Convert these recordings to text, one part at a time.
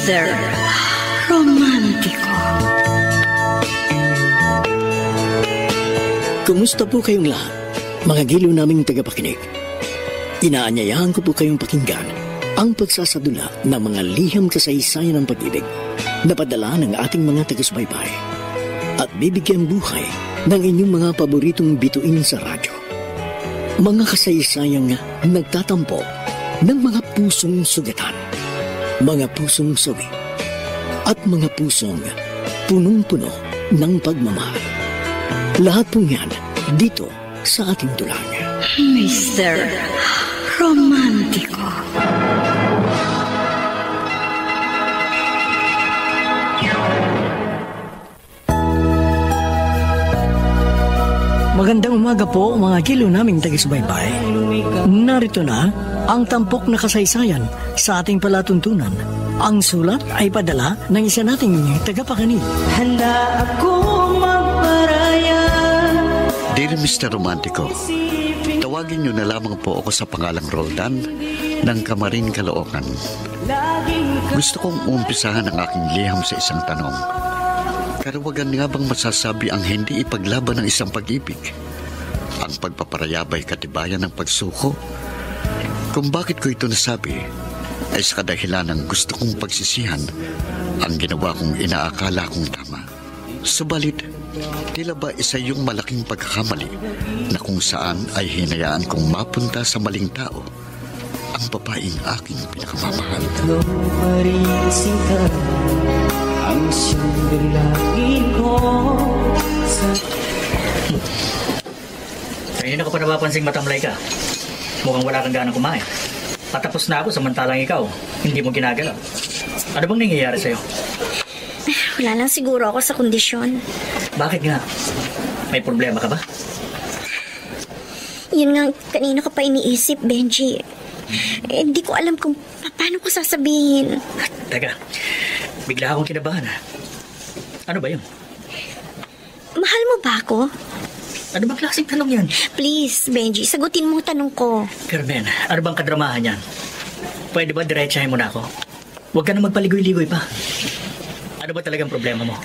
Mr. Romantiko. Kumusta po kayong lahat, mga giliw naming tagapakinig? Inaanyayahan ko po kayong pakinggan ang pagsasadula ng mga liham kasaysayan ng pag-ibig na padala ng ating mga taga-subaybay at bibigyan buhay ng inyong mga paboritong bituin sa radyo. Mga kasaysayang nagtatampo ng mga pusong sugatan, mga pusong sawi, at mga pusong punong-puno ng pagmamahal. Lahat pong yan dito sa ating dulang. Mr. Romantiko. Magandang umaga po mga giliw naming taga-subaybay. Narito na ang tampok na kasaysayan sa ating palatuntunan. Ang sulat ay padala ng isa nating tagapakinig. Handa akong magparaya. Dear Mr. Romantiko, tawagin niyo na lamang po ako sa pangalang Roldan ng Kamarin, Caloocan. Gusto kong umpisahan ang aking liham sa isang tanong. Karawagan nga bang masasabi ang hindi ipaglaban ng isang pag-ibig? Ang pagpaparayabay katibayan ng pagsuko? Kung bakit ko ito nasabi, ay sa kadahilan ng gusto kong pagsisihan ang ginawa kong inaakala kong tama. Subalit, tila ba isa yung malaking pagkakamali na kung saan ay hinayaan kong mapunta sa maling tao ang babaeng aking pinakamamahal. Ang siyang ko sa... Kanina ko pa napapansing matamlay ka. Mukhang wala kang ganang kumain. Patapos na ako samantalang ikaw, hindi mo ginagalaw. Ano bang nangyayari sa'yo? Wala lang siguro ako sa kondisyon. Bakit nga? May problema ka ba? Yun nga, kanina ko pa iniisip, Benji. Hindi ko alam kung paano ko sasabihin. Teka, bigla akong kinabahan. Ano ba yun? Mahal mo ba ako? Ano bang klaseng tanong yan? Please, Benji, sagutin mo ang tanong ko. Carmen, ano bang kadramahan yan? Pwede ba diretsahin mo na ako? Huwag ka na magpaligoy-ligoy pa. Ano ba talagang problema mo?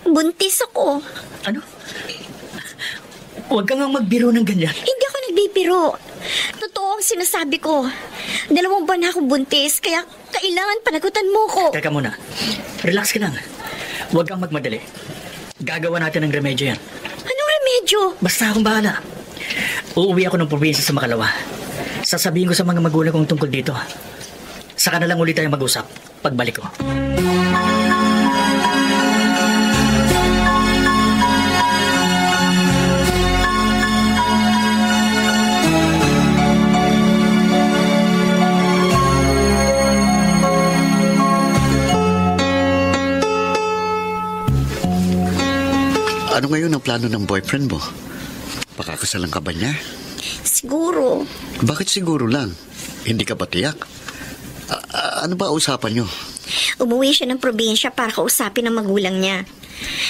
Buntis ako. Ano? Huwag ka nga magbiro ng ganyan. Hindi ako nagbibiro. Totoo ang sinasabi ko. 2 buwan na akong buntis, kaya kailangan panagutan mo ko. Teka muna. Relax ka lang. Huwag kang magmadali. Gagawa natin ng remedyo yan. Anong remedyo? Basta akong bahala. Uuwi ako ng probinsya sa Makalawa. Sasabihin ko sa mga magulang kong tungkol dito. Saka na lang ulit tayo mag-usap pagbalik ko. Ano ngayon ang plano ng boyfriend mo? Pakakasalan ka ba niya? Siguro. Bakit siguro lang? Hindi ka ba tiyak? Ano ba usapan niyo? Umuwi siya ng probinsya para kausapin ang magulang niya.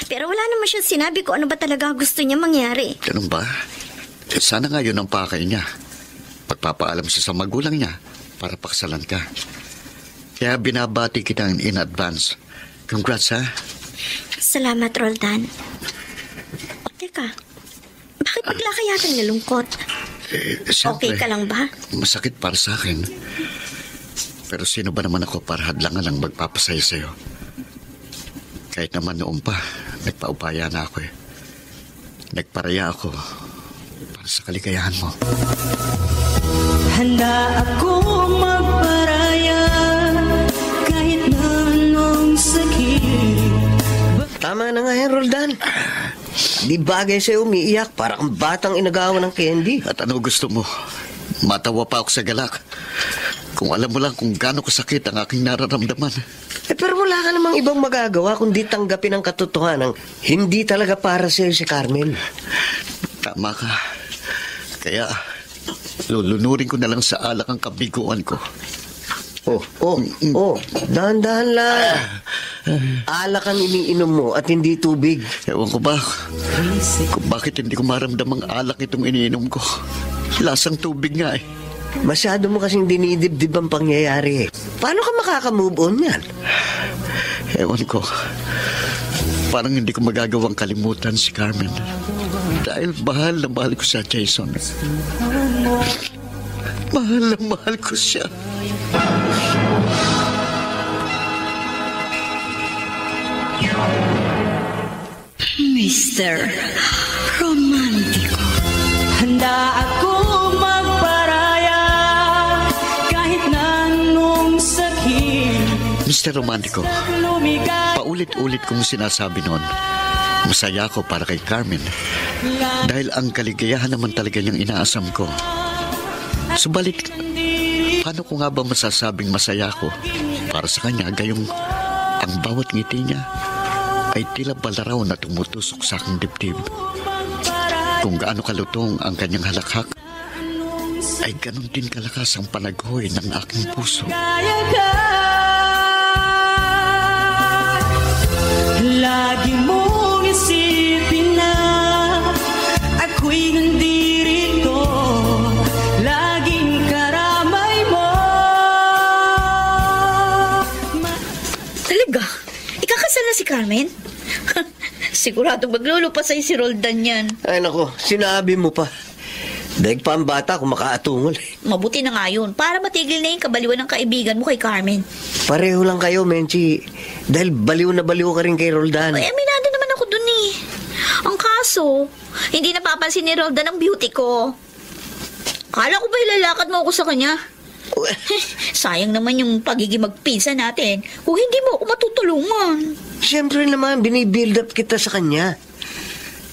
Pero wala naman siya sinabi ko ano ba talaga gusto niya mangyari. Ganun ba? Sana nga yun ang pakay niya. Pagpapaalam siya sa magulang niya para pakasalan ka. Kaya binabati kita in advance. Congrats, ha? Salamat, Roldan. O, teka. Bakit bigla kaya kang nalungkot? Siyempre, okay ka lang ba? Masakit para sa akin. Pero sino ba naman ako para hadlangan ang magpapasaya sa'yo? Kahit naman noon pa, nagpaupaya na ako eh. Nagparaya ako para sa kaligayahan mo. Handa akong magparaya kahit na anong sakit. Tama na nga yan, Roldan. Di bagay sa'yo umiiyak para kang batang inagawan ng candy. At ano gusto mo? Matawa pa ako sa galak. Kung alam mo lang kung gaano kasakit ang aking nararamdaman. Pero wala ka namang ibang magagawa kundi tanggapin ang katotohanan. Hindi talaga para sa'yo si Carmen. Tama ka. Kaya, lulunurin ko na lang sa alak ang kabiguan ko. Dahan-dahan lang. Alak ang iniinom mo at hindi tubig. Ewan ko ba kung bakit hindi ko maramdam ang alak itong iniinom ko. Lasang tubig nga eh. Masyado mo kasing dinidibdib ang pangyayari eh. Paano ka makaka-move on yan? Ewan ko. Parang hindi ko magagawang kalimutan si Carmen. Dahil mahal na mahal ko siya, Jason. Mahal na mahal ko siya. Mr. Romántico. Handa ako magparaya kahit na anong sakit. Mr. Romántico, paulit-ulit kong sinasabi noon, masaya ako para kay Carmen. Dahil ang kaligayahan naman talaga niyang inaasam ko. Subalit, paano ko nga ba masasabing masaya ako para sa kanya gayong ang bawat ngiti niya ay tila balaraw na tumutusok sa aking dibdib. Kung gaano kalutong ang kanyang halakhak, ay ganon din kalakas ang panaghoy ng aking puso. Lagi mong isipin na ako'y nandirito, laging karamay mo. Talaga? Ikakasal na si Carmen? Siguradong maglulupa sa'yo si Roldan yan. Ay nako, sinabi mo pa. Daig pa ang bata kung makaatungol. Mabuti na nga yun, para matigil na yung kabaliwan ng kaibigan mo kay Carmen. Pareho lang kayo, Menchi. Dahil baliw na baliw ka rin kay Roldan. Ay, aminado naman ako dun eh. Ang kaso, hindi napapansin ni Roldan ang beauty ko. Kala ko ba ilalakad mo ako sa kanya? Sayang naman yung pagiging magpinsa natin kung hindi mo ako matutulungan. Siyempre naman, binibuild up kita sa kanya.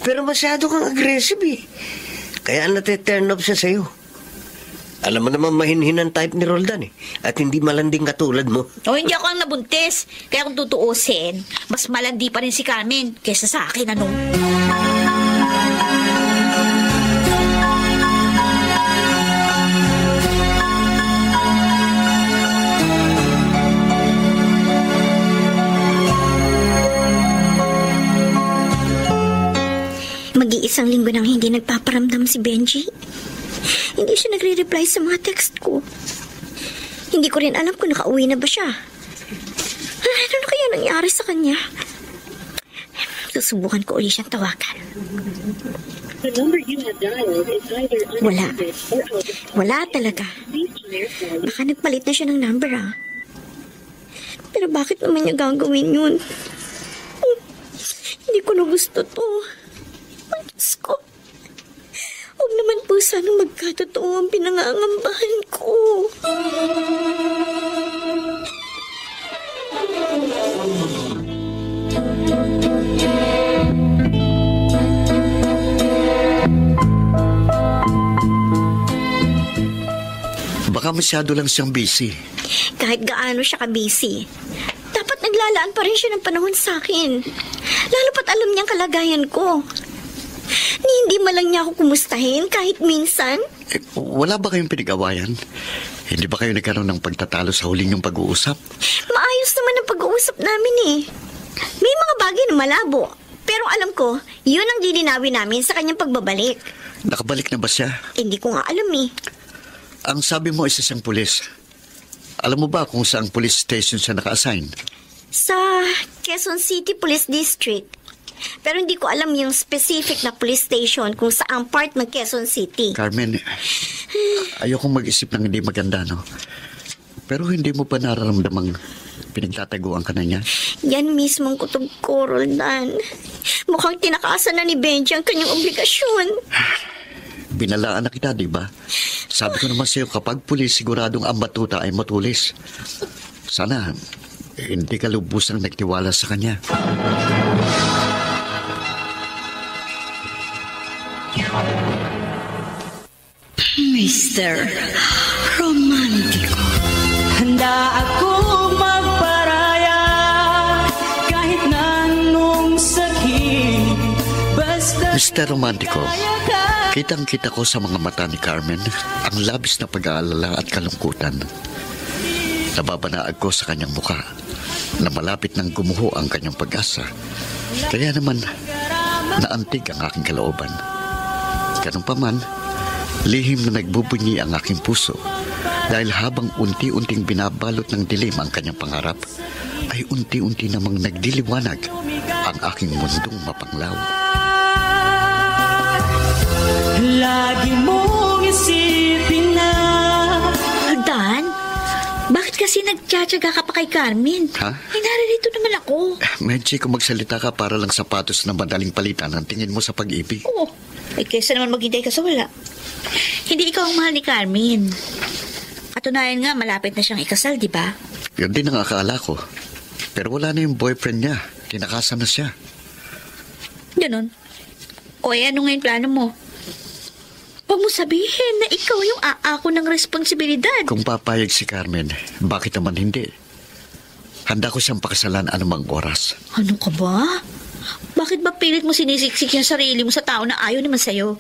Pero masyado kang aggressive eh. Kaya nate-turn off siya sa'yo. Alam mo naman mahinhinan type ni Roldan eh. At hindi malanding katulad mo. O hindi ako ang nabuntis. Kaya kung tutuusin, mas malandi pa rin si Carmen kaysa sa akin, ano? Mag-iisang linggo nang hindi nagpaparamdam si Benji. Hindi siya nagre-reply sa mga text ko. Hindi ko rin alam kung nakauwi na ba siya. Ano na kaya nangyari sa kanya? Susubukan ko ulit siyang tawagan. Wala. Wala talaga. Baka nagpalit na siya ng number, ah. Pero bakit naman niya gagawin yun? Hindi ko na gusto to. Diyos ko. Huwag naman po sanang magkatotoo ang pinangangambahan ko. Baka masyado lang siyang busy. Kahit gaano siya ka-busy, dapat naglalaan pa rin siya ng panahon sa akin. Lalo pat alam niyang kalagayan ko. Hindi malang niya ako kumustahin kahit minsan. Wala ba kayong pinag-awayan? Hindi ba kayo nagkaroon ng pagtatalo sa huling yung pag-uusap? Maayos naman ang pag-uusap namin eh. May mga bagay na malabo. Pero alam ko, yun ang dilinawin namin sa kanyang pagbabalik. Nakabalik na ba siya? Hindi ko nga alam eh. Ang sabi mo isa siyang pulis. Alam mo ba kung saang police station siya naka-assign? Sa Quezon City Police District. Pero hindi ko alam yung specific na police station kung saang part ng Quezon City. Carmen, ayokong mag-isip ng hindi maganda, no? Pero hindi mo pa nararamdamang pinagtataguan ka na niya? Yan mismo ang kutob ko, Roldan. Mukhang tinakasan na ni Benji ang kanyang obligasyon. Binalaan na kita, di ba? Sabi ko naman sa'yo, kapag pulis, siguradong ang batuta ay matulis. Sana, hindi ka lubusang nagtiwala sa kanya. Mr. Romántico. Handa ako magparaya kahit na anong sakit. Basta Mr. Romántico, kitang-kita ko sa mga mata ni Carmen ang labis na pag-aalala at kalungkutan. Nababanaag ko sa kanyang mukha na malapit nang gumuho ang kanyang pag-asa. Kaya naman, naantig ang aking kalooban. Ganun pa man, Lihim na nagbubunyi ang aking puso dahil habang unti-unting binabalot ng dilim ang kanyang pangarap, ay unti-unti namang nagdiliwanag ang aking mundong mapanglaw. Lagi mong isipin na. Dan, bakit kasi nagtsatsaga ka pa kay Carmen? Ha? Ay, naririto naman ako. Medyo kung magsalita ka para lang sapatos na madaling palitan ang tingin mo sa pag-ibig. Oo. Ay, kesa naman maghintay ka sa wala. Hindi ikaw ang mahal ni Carmen. Katunayan nga, malapit na siyang ikasal, di ba? Yun din ang akala ko. Pero wala na yung boyfriend niya. Tinakasan na siya. Ganon. O ano ngayon plano mo? Huwag mo sabihin na ikaw yung aako ng responsibilidad. Kung papayag si Carmen, bakit naman hindi? Handa ko siyang pakasalan anumang oras. Ano ka ba? Bakit ba pilit mo sinisiksik yung sarili mo sa tao na ayaw naman sa'yo?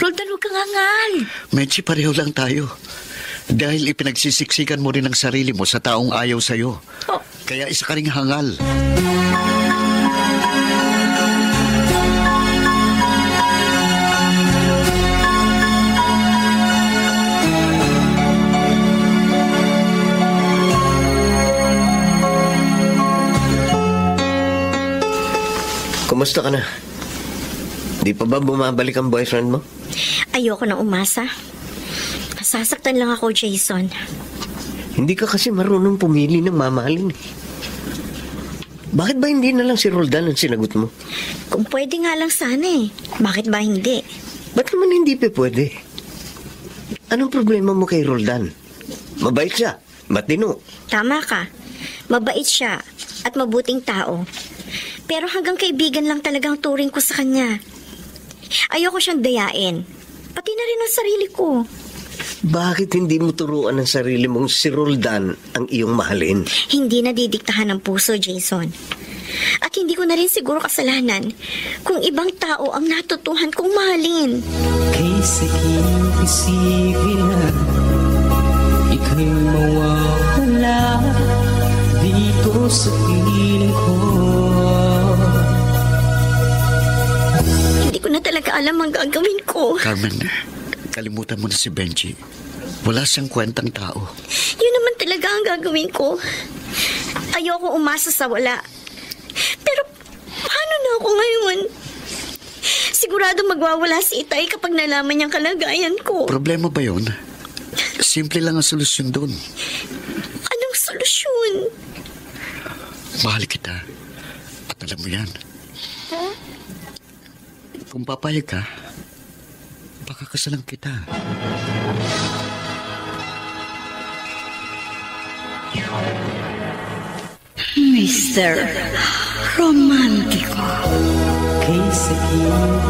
Roldan, huwag kang hangal. Medyo pareho lang tayo. Dahil ipinagsisiksikan mo rin ang sarili mo sa taong ayaw sa'yo. Oh. Kaya isa ka ring hangal. Kumusta ka na? Di pa ba bumabalik ang boyfriend mo? Ayoko nang umasa. Sasaktan lang ako, Jason. Hindi ka kasi marunong pumili ng mamahalin. Bakit ba hindi na lang si Roldan ang sinagot mo? Kung pwede nga lang sana eh. Bakit ba hindi? Ba't naman hindi pa pwede? Anong problema mo kay Roldan? Mabait siya, matino. Tama ka. Mabait siya at mabuting tao. Pero hanggang kaibigan lang talagang turing ko sa kanya. Ayoko siyang dayain. Pati na rin ang sarili ko. Bakit hindi mo turuan ng sarili mong si Roldan ang iyong mahalin? Hindi na didiktahan ng puso, Jason. At hindi ko na rin siguro kasalanan kung ibang tao ang natutuhan kong mahalin. Kaysa isipin na ika'y mawawala dito sa piling ko. Hindi ko na talaga alam ang gagawin ko. Carmen, kalimutan mo na si Benji. Wala siyang kwentang tao. Yun naman talaga ang gagawin ko. Ayoko umasa sa wala. Pero paano na ako ngayon? Sigurado magwawala si Itay kapag nalaman niyang kalagayan ko. Problema ba yun? Simple lang ang solusyon doon. Anong solusyon? Mahal kita. At alam mo yan. Huh? Kung papayag ka, pakakasalan kita. Mr. Romántico. Kaysa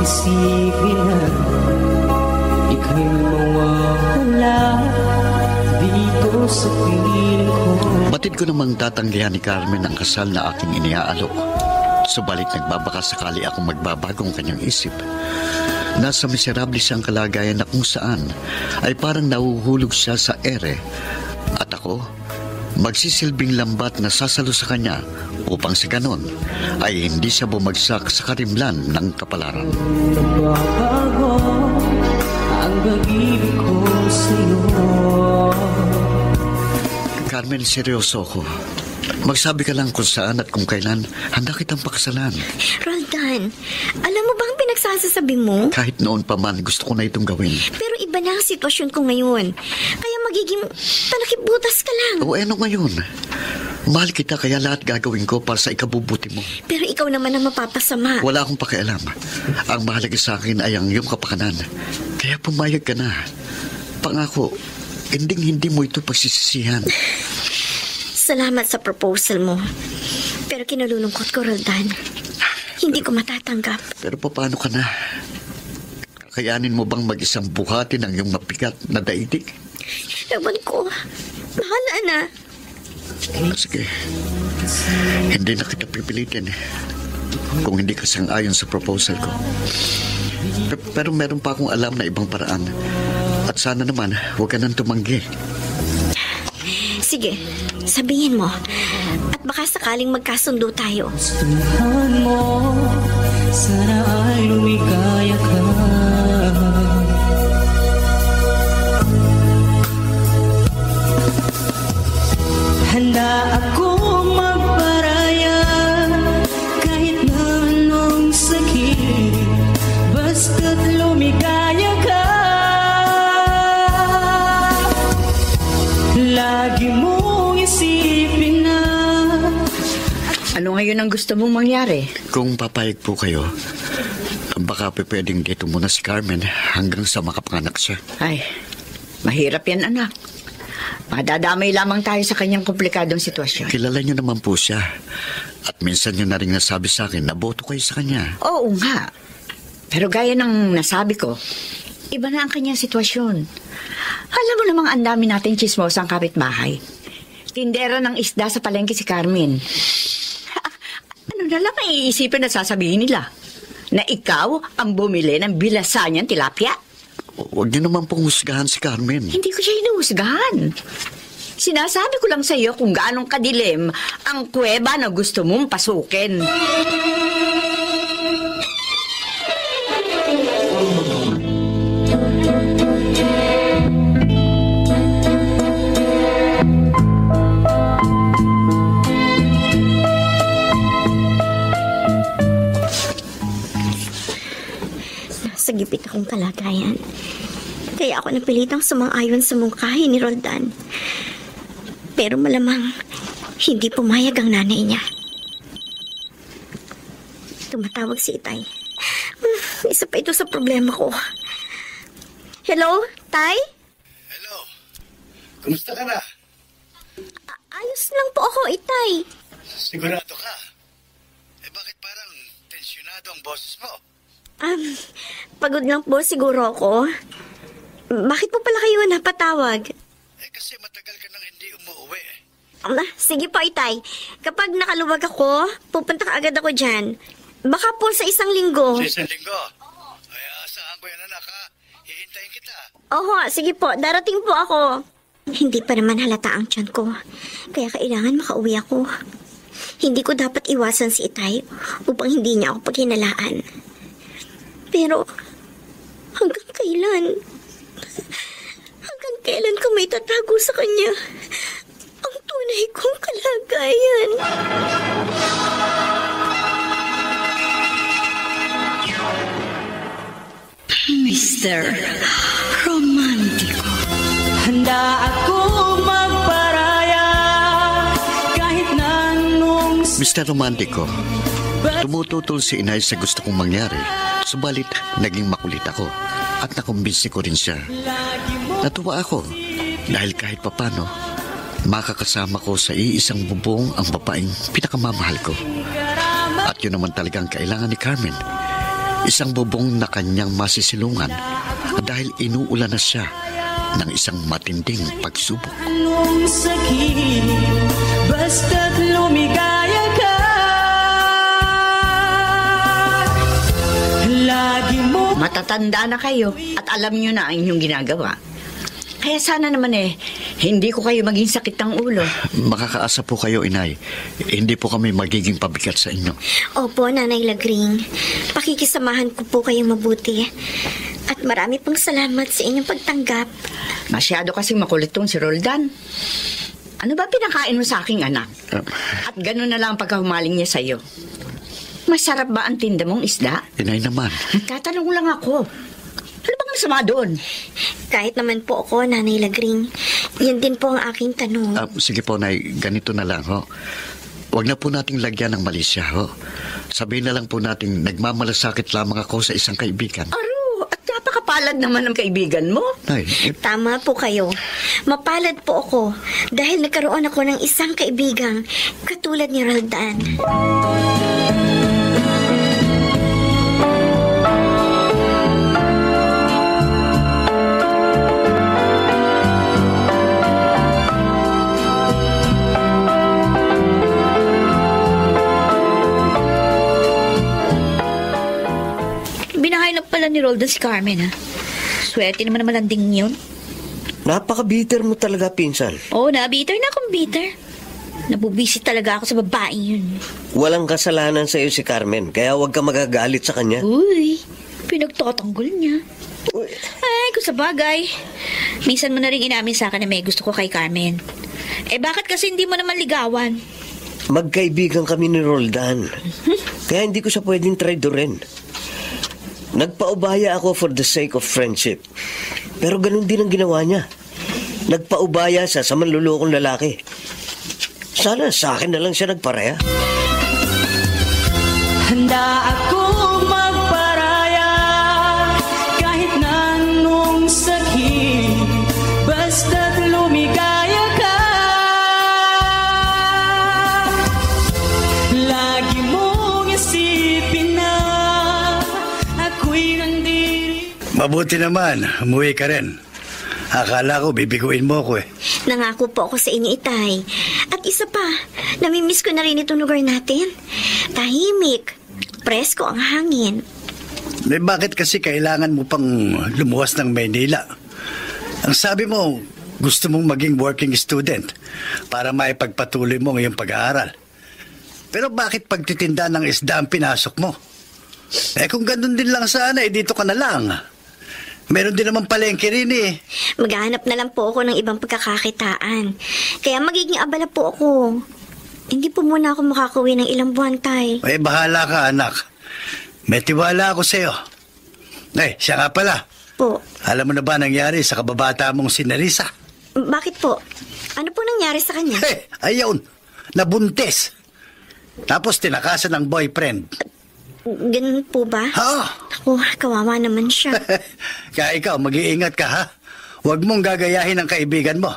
isipin na ika'y mawawala dito sa piling ko. Batid ko namang tatanggihan ni Carmen ang kasal na aking iniaalok. Subalit nagbabaka sakali akong magbabagong kanyang isip. Nasa miserable siyang kalagayan na kung saan ay parang nahuhulog siya sa ere. At ako, magsisilbing lambat na sasalo sa kanya upang sa ganon ay hindi siya bumagsak sa karimlan ng kapalaran. Nababago ang pag-ibig ko sa'yo. Carmen, seryoso ko. Magsabi ka lang kung saan at kung kailan handa kitang pakasalan. Roldan, alam mo bang pinagsasasabi mo? Kahit noon pa man, gusto ko na itong gawin. Pero iba na ang sitwasyon ko ngayon. Kaya magiging panakibutas ka lang. O ano ngayon? Mahal kita kaya lahat gagawin ko para sa ikabubuti mo. Pero ikaw naman ang mapapasama. Wala akong pakialam. Ang mahalaga sa akin ay ang iyong kapakanan. Kaya pumayag ka na. Pangako, hindi mo ito pagsisisihan. Salamat sa proposal mo. Pero kinalulungkot ko, Roldan. Hindi ko matatanggap. Pero paano ka na? Kakayanin mo bang mag-isang buhati ng iyong mabigat na daigdig? Ewan ko. Bahala na. Sige. Hindi na kita pipilitin kung hindi ka sang-ayon sa proposal ko. Pero meron pa akong alam na ibang paraan. At sana naman, huwag ka nang tumanggi. Sige, sabihin mo. At baka sakaling magkasundo tayo. Gustuhan mo, sana ay lumigaya ka. Handa akong magparaya kahit na anong sakit, basta't lumigaya ka. Lagi mong isipin na. Ano ngayon ang gusto mong mangyari? Kung papayag po kayo, baka pwedeng dito muna si Carmen hanggang sa makapanganak siya. Ay, mahirap yan, anak. Madadamay lamang tayo sa kanyang komplikadong sitwasyon. Kilala niyo naman po siya. At minsan niyo na rin nasabi sa akin na boto kayo sa kanya. Oo nga. Pero gaya ng nasabi ko, iba na ang kanyang sitwasyon. Alam mo namang ang dami nating chismosang kapitbahay. Tindera ng isda sa palengke si Carmen. Ano na lang ang iisipin na sasabihin nila? Na ikaw ang bumili ng bilasan niyang tilapia? Huwag niyo naman pong husgahan si Carmen. Hindi ko siya hinuhusgahan. Sinasabi ko lang sa iyo kung gaano kadilim ang kuweba na gusto mong pasukin. Sa gipit akong kalagayan. Kaya ako napilitang sumang-ayon sa mungkahi ni Roldan. Pero malamang hindi pumayag ang nanay niya. Tumatawag si Itay. Isa pa ito sa problema ko. Hello, Tay? Hello. Kumusta ka na? Ayos lang po ako, Itay. Sigurado ka? Bakit parang tensyonado ang boses mo? Pagod lang po siguro ako. Bakit po pala kayo napatawag? Kasi matagal ka nang hindi umuwi. Sige po, Itay. Kapag nakaluwag ako, pupunta ka agad ako dyan. Baka po sa 1 linggo. Sa 1 linggo? Ay, asahan ko yan, anak, ha? Hihintayin kita. Oho, sige po. Darating po ako. Hindi pa naman halata ang tiyan ko. Kaya kailangan makauwi ako. Hindi ko dapat iwasan si Itay upang hindi niya ako paghinalaan. Pero, hanggang kailan? Hanggang kailan ko may tatago sa kanya ang tunay kong kalagayan? Mr. Romantico. Handa akong magparaya kahit na anong Mr. Romantico, tumututol si inay sa gusto kong mangyari. Subalit, naging makulit ako at nakumbinsi ko rin siya. Natuwa ako dahil kahit papano, makakasama ko sa iisang bubong ang babaeng pinakamamahal ko. At yun naman talagang kailangan ni Carmen. Isang bubong na kanyang masisilungan dahil inuulan na siya ng isang matinding pagsubok. anong sakit, basta't lumigaya ka. Lagi mo Matatanda na kayo at alam niyo na ang inyong ginagawa. Kaya sana naman hindi ko kayo maging sakit ng ulo. Makakaasa po kayo, inay. Hindi po kami magiging pabigat sa inyo. Opo, Nanay Lagring. Pakikisamahan ko po kayong mabuti. At marami pong salamat sa inyong pagtanggap. Masyado kasing makulit tong si Roldan. Ano ba pinakain mo sa aking anak? At gano'n na lang ang pagkahumaling niya sa'yo. Masarap ba ang tinda mong isda? Inay naman. Tatanong lang ako. Ano bang masama doon? Kahit naman po ako, Nanay Lagring. Yan din po ang aking tanong. Sige po, Nay. Ganito na lang, ho. Huwag na po nating lagyan ng mali siya, ho. Sabihin na lang po nating nagmamalasakit lamang ako sa isang kaibigan. Aro, at napakapalad naman ng kaibigan mo. Nay, Tama po kayo. Mapalad po ako dahil nagkaroon ako ng isang kaibigang katulad ni Roldan. Binahay na pala ni Roldan si Carmen, ha? Swerte naman ang malanding yun. Napaka-bitter mo talaga, pinsan. Oo na, bitter na akong bitter. Nabubisit talaga ako sa babaeng yun. Walang kasalanan sa iyo si Carmen, kaya huwag ka magagalit sa kanya. Uy, pinagtatanggol niya. Ay, kung sa bagay. Minsan mo na rin inamin sa akin na may gusto ko kay Carmen. Bakit kasi hindi mo naman ligawan? Magkaibigan kami ni Roldan. Kaya hindi ko siya pwedeng traidorin. Nagpaubaya ako for the sake of friendship. Pero ganun din ang ginawa niya. Nagpaubaya siya sa manlulokong lalaki. Sana sa akin na lang siya nagparaya. Handa ako magparaya kahit na anong sakit, basta't lumigaya ka. Lagi mong isipin na ako'y nandiri. Mabuti naman, umuwi ka rin. Akala ko bibiguin mo ko eh. Nangako po ako sa inyo, Itay. At isa pa, namimiss ko na rin itong lugar natin. Tahimik, presko ang hangin. Bakit kasi kailangan mo pang lumuwas ng Maynila? Ang sabi mo, gusto mong maging working student para maipagpatuloy mo ngayong pag-aaral. Pero bakit pagtitinda ng isda ang pinasok mo? Kung ganun din lang sana, dito ka na lang. Meron din naman palengke rin eh. Maghahanap na lang po ako ng ibang pagkakakitaan. Kaya magiging abala po ako. Hindi po muna ako makakauwi ng ilang buwan, Tay. Bahala ka, anak. May tiwala ako sa'yo. Siya nga pala. Po. Alam mo na ba nangyari sa kababata mong si Nerissa? Bakit po? Ano po nangyari sa kanya? Ayun, nabuntis. Tapos tinakasan ng boyfriend. Ganun po ba? Ako, kawawa naman siya. Kaya ikaw, mag-iingat ka ha. Huwag mong gagayahin ang kaibigan mo.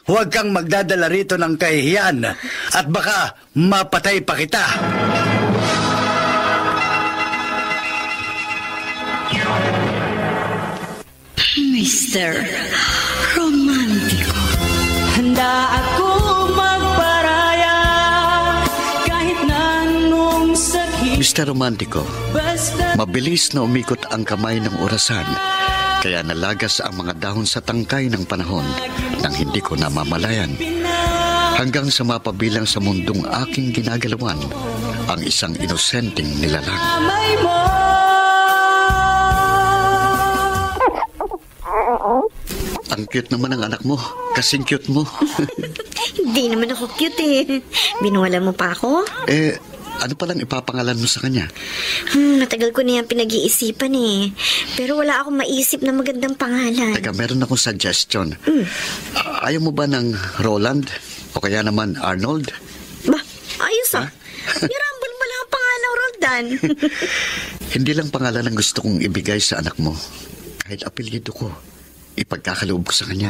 Huwag kang magdadala rito ng kahihiyan at baka mapatay pa kita. Mr. Romantico. Handa ako magparaya kahit na anong sakit. Mr. Romantico, mabilis na umikot ang kamay ng orasan, kaya nalagas ang mga dahon sa tangkay ng panahon nang hindi ko namamalayan. Hanggang sa mapabilang sa mundong aking ginagalawan ang isang inosenteng nilalang. Ang cute naman ng anak mo. Kasing cute mo. Hindi naman ako cute eh. Binuwala mo pa ako? Ano palang ipapangalan mo sa kanya? Matagal ko na yan pinag-iisipan eh. Pero wala akong maisip na magandang pangalan. Teka, meron akong suggestion. Ayaw mo ba ng Roland? O kaya naman Arnold? Ba, ayos ah. Mirambol mo lang ang pangalan, Roldan. Hindi lang pangalan ang gusto kong ibigay sa anak mo. Kahit apelyido ko, ipagkakaloob ko sa kanya.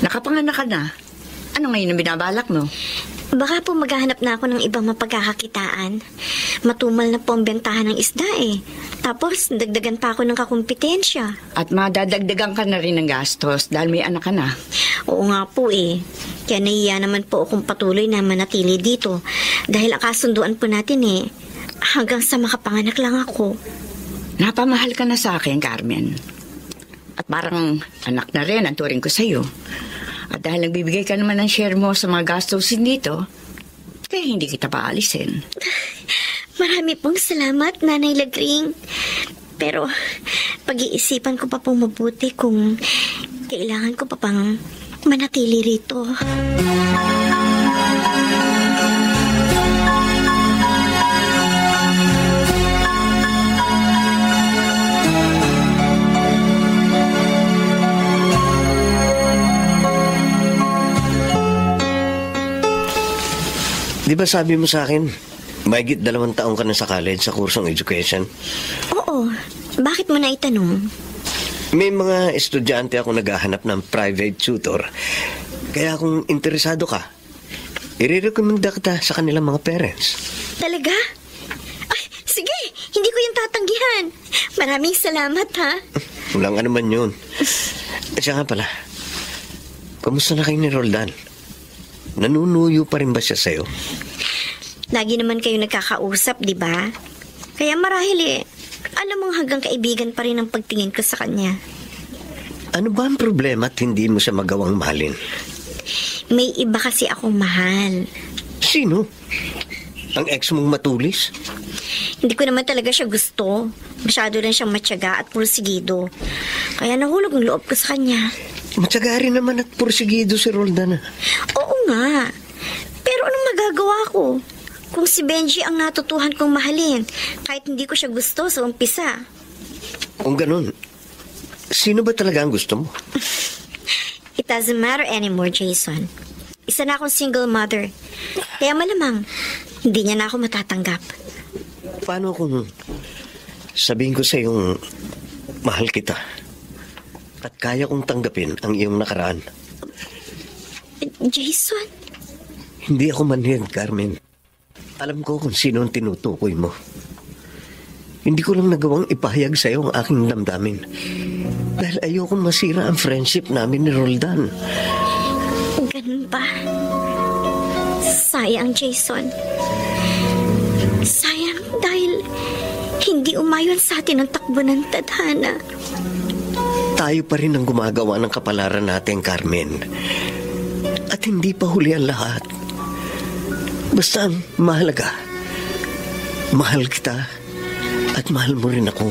Nakapanganak ka na. Ano ngayon ang binabalak mo? Baka po maghahanap na ako ng ibang mapagkakakitaan. Matumal na po ang bentahan ng isda eh. Tapos, dagdagan pa ako ng kakumpetensya. At madadagdagan ka na rin ng gastos dahil may anak ka na. Oo nga po eh. Kaya nahiya naman po akong patuloy na manatili dito. Dahil ang kasunduan po natin eh, hanggang sa makapanganak lang ako. Napamahal ka na sa akin, Carmen. At parang anak na rin ang turing ko sa'yo. At dahil nagbibigay ka naman ng share mo sa mga gastusin dito, kaya hindi kita paalisin. Marami pong salamat, Nanay Lagring. Pero pag-iisipan ko pa pong mabuti kung kailangan ko pa pang manatili rito. Di ba sabi mo sa akin, mahigit 2 taong ka na sa college sa kursong education? Oo. Bakit mo na itanong? May mga estudyante ako naghahanap ng private tutor. Kaya kung interesado ka, i-recommenda kita sa kanilang mga parents. Talaga? Ay, sige. Hindi ko yung tatanggihan. Maraming salamat, ha? Walang ano man yun. At siya nga pala, kamusta na kayo ni Roldan? Nanunuyo pa rin ba siya sa'yo? Lagi naman kayo nagkakausap, di ba? Kaya marahil alam mong hanggang kaibigan pa rin ang pagtingin ko sa kanya. Ano ba ang problema at hindi mo siya magawang mahalin? May iba kasi akong mahal. Sino? Ang ex mong matulis? Hindi ko naman talaga siya gusto. Masyado lang siyang matyaga at pursigido. Kaya nahulog ang loob ko sa kanya. Matyaga rin naman at pursigido si Roldan. Oo nga. Pero anong magagawa ko? Kung si Benji ang natutuhan kong mahalin, kahit hindi ko siya gusto sa umpisa. Kung ganun, sino ba talaga ang gusto mo? It doesn't matter anymore, Jason. Isa na akong single mother. Kaya malamang, hindi niya na ako matatanggap. Paano kung sabihin ko sa iyong mahal kita at kaya kong tanggapin ang iyong nakaraan? Jason? Hindi ako manhid, Carmen. Alam ko kung sino ang tinutukoy mo. Hindi ko lang nagawang ipahayag sa iyo ang aking damdamin. Dahil ayokong masira ang friendship namin ni Roldan. Ganun ba? Sayang, Jason. Sayang dahil hindi umayon sa atin ang takbo ng tadhana. Tayo pa rin ang gumagawa ng kapalaran natin, Carmen. At hindi pa huli ang lahat. Basta ang mahalaga, mahal kita at mahal mo rin ako.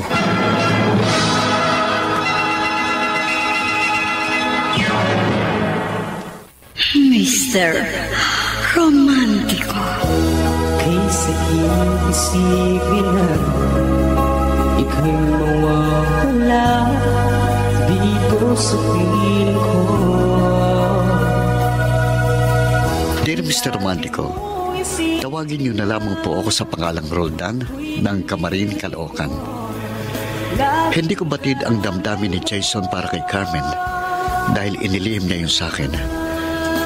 Mr. Romántico. Kay sakit isipin na ika'y mawawala dito sa piling ko. Dear Mr. Romantico, tawagin niyo na lamang po ako sa pangalang Roldan ng Kamarin, Caloocan. Hindi ko batid ang damdamin ni Jason para kay Carmen dahil inilihim niya yun sa akin.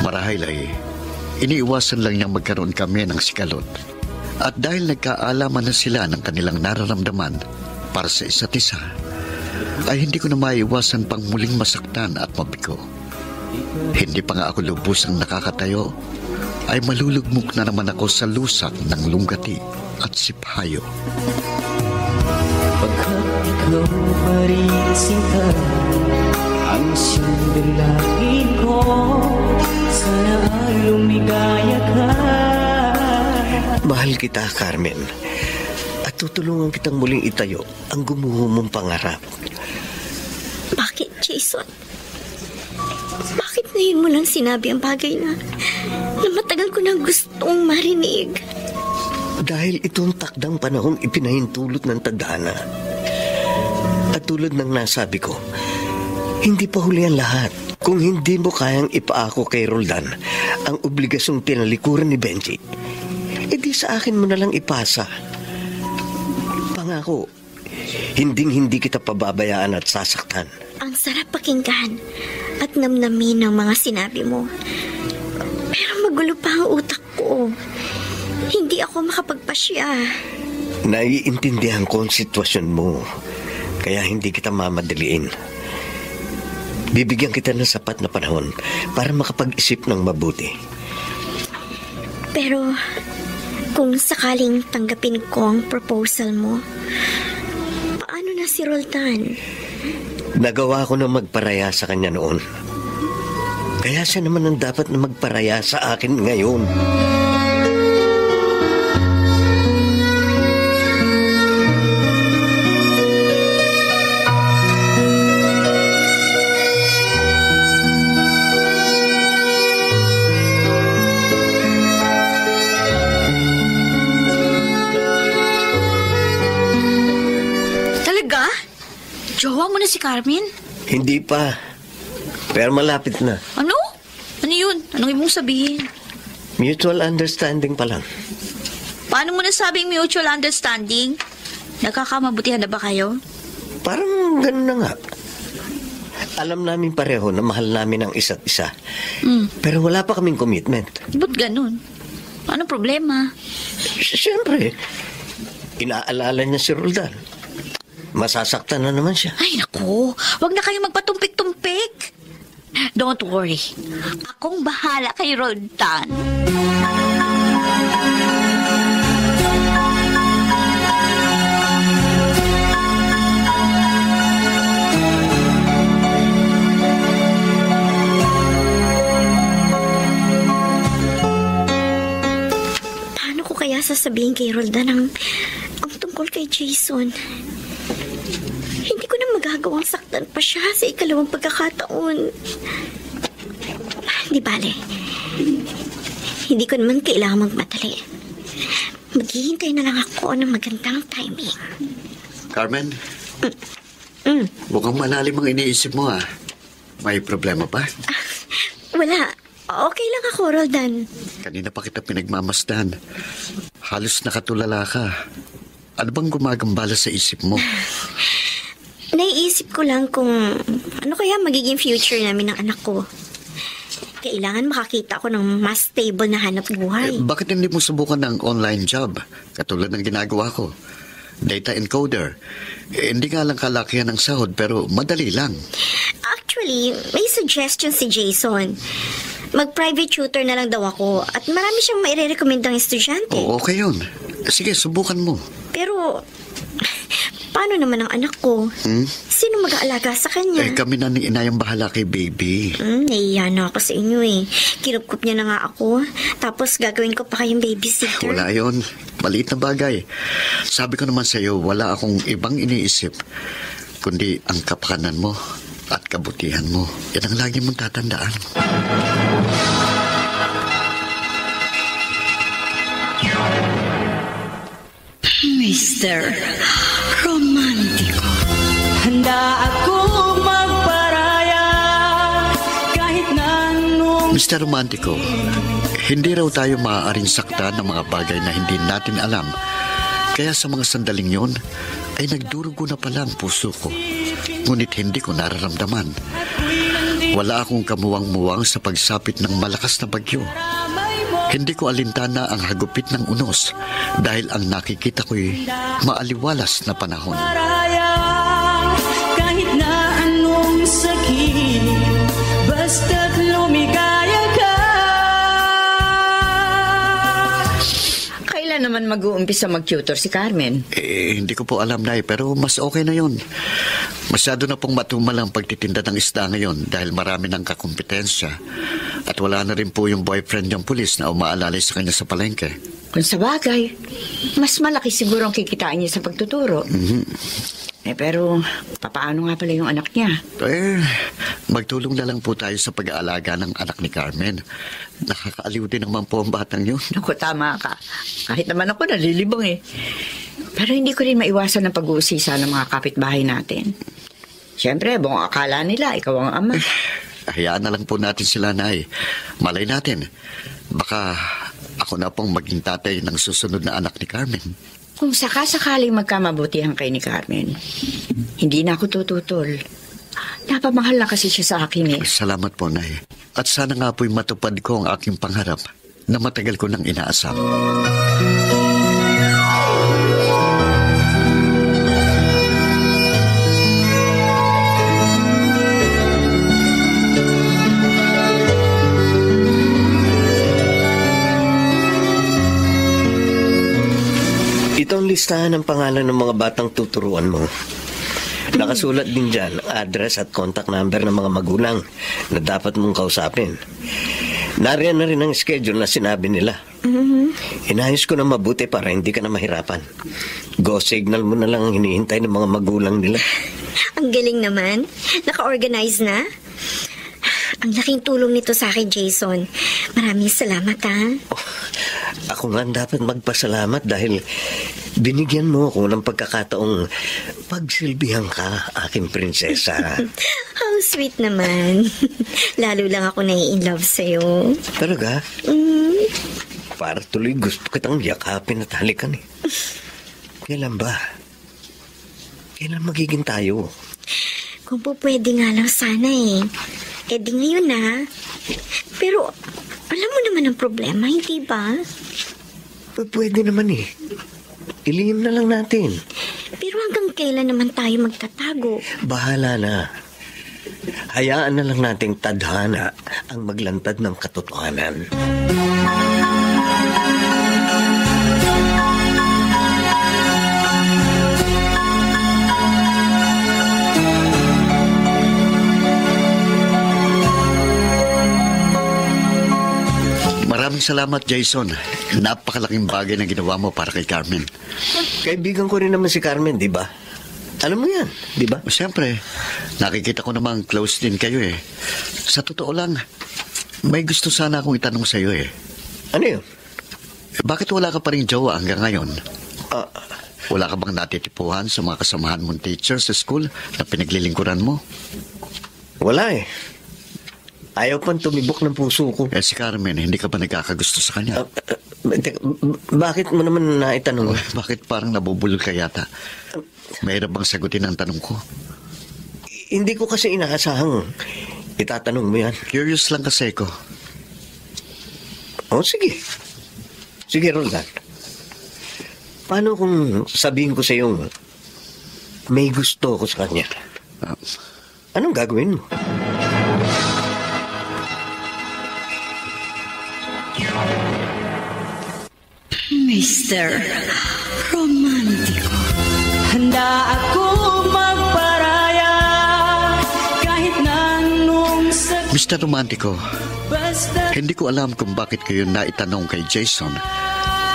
Marahil ay iniiwasan lang niyang magkaroon kami ng sikalot. At dahil nagkaalaman na sila ng kanilang nararamdaman para sa isa't isa, ay hindi ko na maiwasan pang muling masaktan at mabigo. Hindi pa nga ako lubusang nakakatayo, ay malulugmok na naman ako sa lusak ng lunggati at siphayo. Pagkat ikaw pa rin sinta ang siyang dalangin ko, sana ay lumigaya ka. Mahal kita, Carmen. At tutulungan kitang muling itayo ang gumuho mong pangarap. Bakit, Jason? Bakit ngayon mo lang sinabi ang bagay na matagal ko na gustong marinig? Dahil itong takdang panahong ipinahintulot ng tadhana. At tulad ng nasabi ko, hindi pa huli ang lahat. Kung hindi mo kayang ipaako kay Roldan ang obligasyong tinalikuran ni Benji, edi sa akin mo na lang ipasa. Pangako, hindi kita pababayaan at sasaktan. Ang sarap pakinggan at namnamin ng mga sinabi mo. Pero magulo pa ang utak ko. Hindi ako makapagpasya. Naiintindihan ko ang sitwasyon mo, kaya hindi kita mamadaliin. Bibigyan kita ng sapat na panahon para makapag-isip ng mabuti. Pero kung sakaling tanggapin ko ang proposal mo, paano na si Roldan? Nagawa ko na magparaya sa kanya noon. Kaya siya naman ang dapat na magparaya sa akin ngayon. Jowa mo na si Carmen? Hindi pa. Pero malapit na. Ano? Ano yun? Anong ibig sabihin? Mutual understanding pa lang. Paano mo nasabing mutual understanding? Nagkakamabutihan na ba kayo? Parang ganun na nga. Alam namin pareho na mahal namin ang isa't isa. Pero wala pa kaming commitment. Ba't ganun? Anong problema? Siyempre, inaalala niya si Roldan. Masasaktan na naman siya. Ay, naku. Huwag na kayong magpatumpik-tumpik. Don't worry. Akong bahala kay Roldan. sasabihin kay Roldan ang tungkol kay Jason. Hindi ko na magagawang saktan pa siya sa ikalawang pagkakataon. Di bale. Hindi ko naman kailangan magmadali. Maghihintay na lang ako ng magandang timing. Carmen? Mukhang malalim ang iniisip mo, ah. May problema ba? Wala. Okay lang ako, Roldan. Kanina pa kita pinagmamasdan. Halos nakatulala ka. Ano bang gumagambala sa isip mo? Naiisip ko lang kung ano kaya magiging future namin ng anak ko. Kailangan makakita ko ng mas stable na hanap buhay. Bakit hindi mo subukan ng online job? Katulad ng ginagawa ko. Data encoder. Hindi nga lang kalakihan ng sahod pero madali lang. Actually, may suggestion si Jason. Mag-private tutor na lang daw ako at marami siyang maire-recommendang estudyante. Okay yun. Sige, subukan mo. Pero, paano naman ang anak ko? Sino mag-aalaga sa kanya? Kami na ni inayang bahala kay baby. Nahiya na ako sa inyo eh. Kinupkup niya na nga ako. Tapos gagawin ko pa kayong babysitter. Wala yun. Maliit na bagay. Sabi ko naman sa'yo, wala akong ibang iniisip kundi ang kapakanan mo at kabutihan mo. Yan ang lagi mong tatandaan. Mr. Romántico. Handa akong magparaya kahit na anong... Mr. Romantico, hindi raw tayo maaaring saktan ng mga bagay na hindi natin alam. Kaya sa mga sandaling yon, ay nagdurugo na pala ang puso ko. Ngunit hindi ko nararamdaman. Wala akong kamuwang-muwang sa pagsapit ng malakas na bagyo. Hindi ko alintana ang hagupit ng unos dahil ang nakikita ko'y maaliwalas na panahon. Kahit na anong sakit, basta't lumigaya ka. Kailan naman mag-uumpisa mag-tutor si Carmen? Hindi ko po alam, Nay, pero mas okay na yun. Masyado na pong matumal ang pagtitinda ng isda ngayon dahil marami ng kakumpetensya. At wala na rin po yung boyfriend niyang pulis na umaalalay sa kanya sa palengke. Kung sa bagay, mas malaki siguro ang kikitain niya sa pagtuturo. Pero, papaano nga pala yung anak niya? Magtulong na lang po tayo sa pag-aalaga ng anak ni Carmen. Nakakaaliw din naman po ang batang yun. Naku, tama ka. Kahit naman ako nalilibang eh. Pero hindi ko rin maiwasan ang pag-uusisa ng mga kapitbahay natin. Siyempre, buong akala nila, ikaw ang ama. Hayaan na lang po natin sila, Nay. Malay natin. Baka ako na pong maging tatay ng susunod na anak ni Carmen. Kung sakasakaling magkamabutihan kay ni Carmen, hindi na ako tututol. Napamahal na kasi siya sa akin eh. Salamat po, Nay. At sana nga po'y matupad ko ang aking pangarap na matagal ko nang inaasam. Ito ang listahan ng pangalan ng mga batang tuturuan mo. Nakasulat din dyan ang address at contact number ng mga magulang na dapat mong kausapin. Nariyan na rin ang schedule na sinabi nila. Inayos ko na mabuti para hindi ka na mahirapan. Go signal mo na lang ang hinihintay ng mga magulang nila. Ang galing naman. Naka-organize na. Ang laking tulong nito sa akin, Jason. Maraming salamat, ha? Ako nga dapat magpasalamat dahil binigyan mo ako ng pagkakataong pagsilbihan ka, aking prinsesa. How sweet naman. Lalo lang ako nai-inlove sa'yo. Talaga? Para tuloy gusto kitang yakapin at halikan eh. Kailan ba? Kailan magiging tayo? Kung po pwede nga lang sana eh. Eh di ngayon na. Pero alam mo naman ang problema, hindi ba? Pwede naman eh. Ilihim na lang natin. Pero hanggang kailan naman tayo magtatago? Bahala na. Hayaan na lang nating tadhana ang maglantad ng katotohanan. Maraming salamat, Jason. Napakalaking bagay na ginawa mo para kay Carmen. Kaibigan ko rin naman si Carmen, di ba? Alam mo yan, di ba? Siyempre, nakikita ko namang close din kayo eh. Sa totoo lang, may gusto sana akong itanong sa iyo eh. Ano yun? Bakit wala ka pa rin jowa hanggang ngayon? Wala ka bang natitipuhan sa mga kasamahan mong teacher sa school na pinaglilingkuran mo? Wala eh. Ayaw pang tumibok ng puso ko. Si Carmen, hindi ka ba nagkakagusto sa kanya? Bakit mo naman naitanong? Bakit parang nabubulol ka yata? Mahirap bang sagutin ang tanong ko? Hindi ko kasi inaasahang itatanong mo yan. Curious lang kasi ko. Sige. Sige, Roldan. Paano kung sabihin ko sa iyo, may gusto ko sa kanya? Anong gagawin mo? Mr. Romántico. Handa ako magparaya kahit na anong sakit. Mr. Romántico, Basta hindi ko alam kung bakit kayo naitanong kay Jason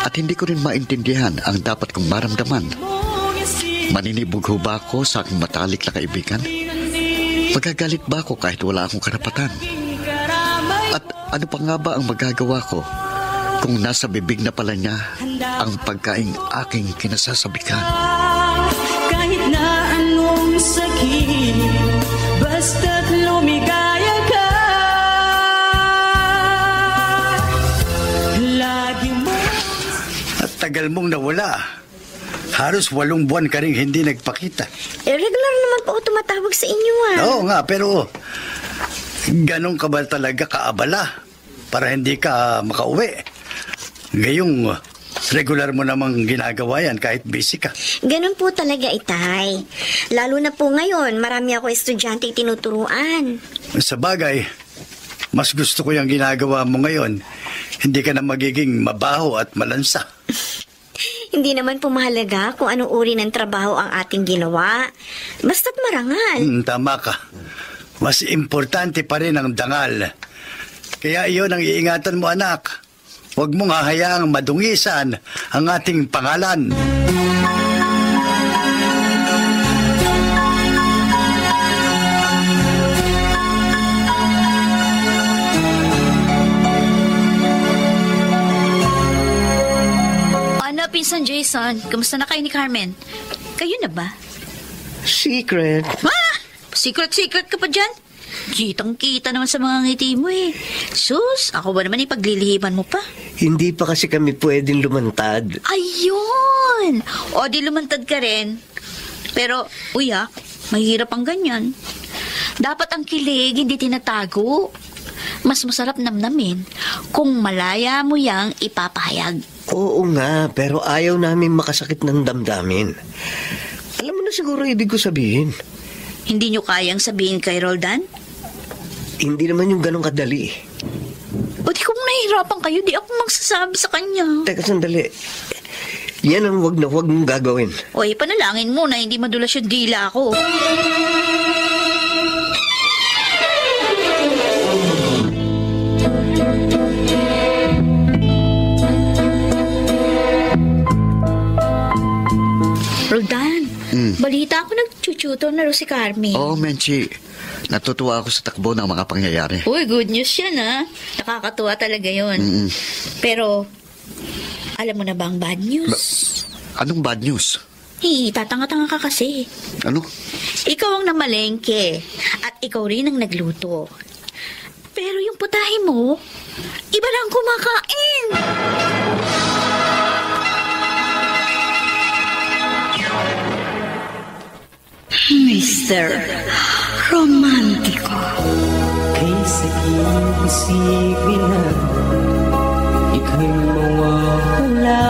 at hindi ko rin maintindihan ang dapat kong maramdaman. Maninibog ho ba ako sa aking matalik na kaibigan? Magagalit ba ako kahit wala akong karapatan? At ano pa nga ba ang magagawa ko kung nasa bibig na pala niya ang pagkaing aking kinasasabikan? kahit na anong sakit, basta't lumigaya ka. Lagi mo. At tagal mong nawala. Halos 8 buwan ka rin hindi nagpakita. Regular naman po ako tumatawag sa inyo, Oo nga, pero ganun ka ba talaga kaabala para hindi ka makauwi? Ngayong regular mo namang ginagawa yan kahit busy ka. Ganun po talaga, Itay. Lalo na po ngayon, marami ako estudyante tinuturuan. Sa bagay, mas gusto ko yung ginagawa mo ngayon. Hindi ka na magiging mabaho at malansa. Hindi naman po mahalaga kung anong uri ng trabaho ang ating ginawa. Basta't marangal. Tama ka. Mas importante pa rin ang dangal. Kaya iyon ang iingatan mo, anak. Huwag mong hahayaang madungisan ang ating pangalan. Pinsan Jason, kamusta na kayo ni Carmen? Kayo na ba? Secret. Secret ka pa dyan? Kitang-kita naman sa mga ngiti mo eh. Sus, ako ba naman ipaglilihiban mo pa? Hindi pa kasi kami pwedeng lumantad. Ayun! O di lumantad ka rin. Pero, mahirap ang ganyan. Dapat ang kilig, hindi tinatago. Mas masarap namnamin kung malaya mo yang ipapahayag. Oo nga, pero ayaw namin makasakit ng damdamin. Alam mo na siguro ibig ko sabihin. Hindi nyo kayang sabihin kay Roldan? Hindi naman yung ganong kadali. O di kung nahihirapan kayo, di ako magsasabi sa kanya. Teka, sandali. Yan ang wag mong gagawin. O panalangin mo na hindi madulas yung dila ko. Roldan, balita ako nag-tutor na rin si Carmen. Oo, Menchi. Natutuwa ako sa takbo ng mga pangyayari. Uy, good news yan, ha? Nakakatuwa talaga yun. Pero, alam mo na ba ang bad news? Anong bad news? Tatanga-tanga ka kasi. Ano? Ikaw ang namalengke at ikaw rin ang nagluto. Pero yung putahe mo, iba lang kumakain. Mr. Romántico. Kay saging isipin na ika'y mawawala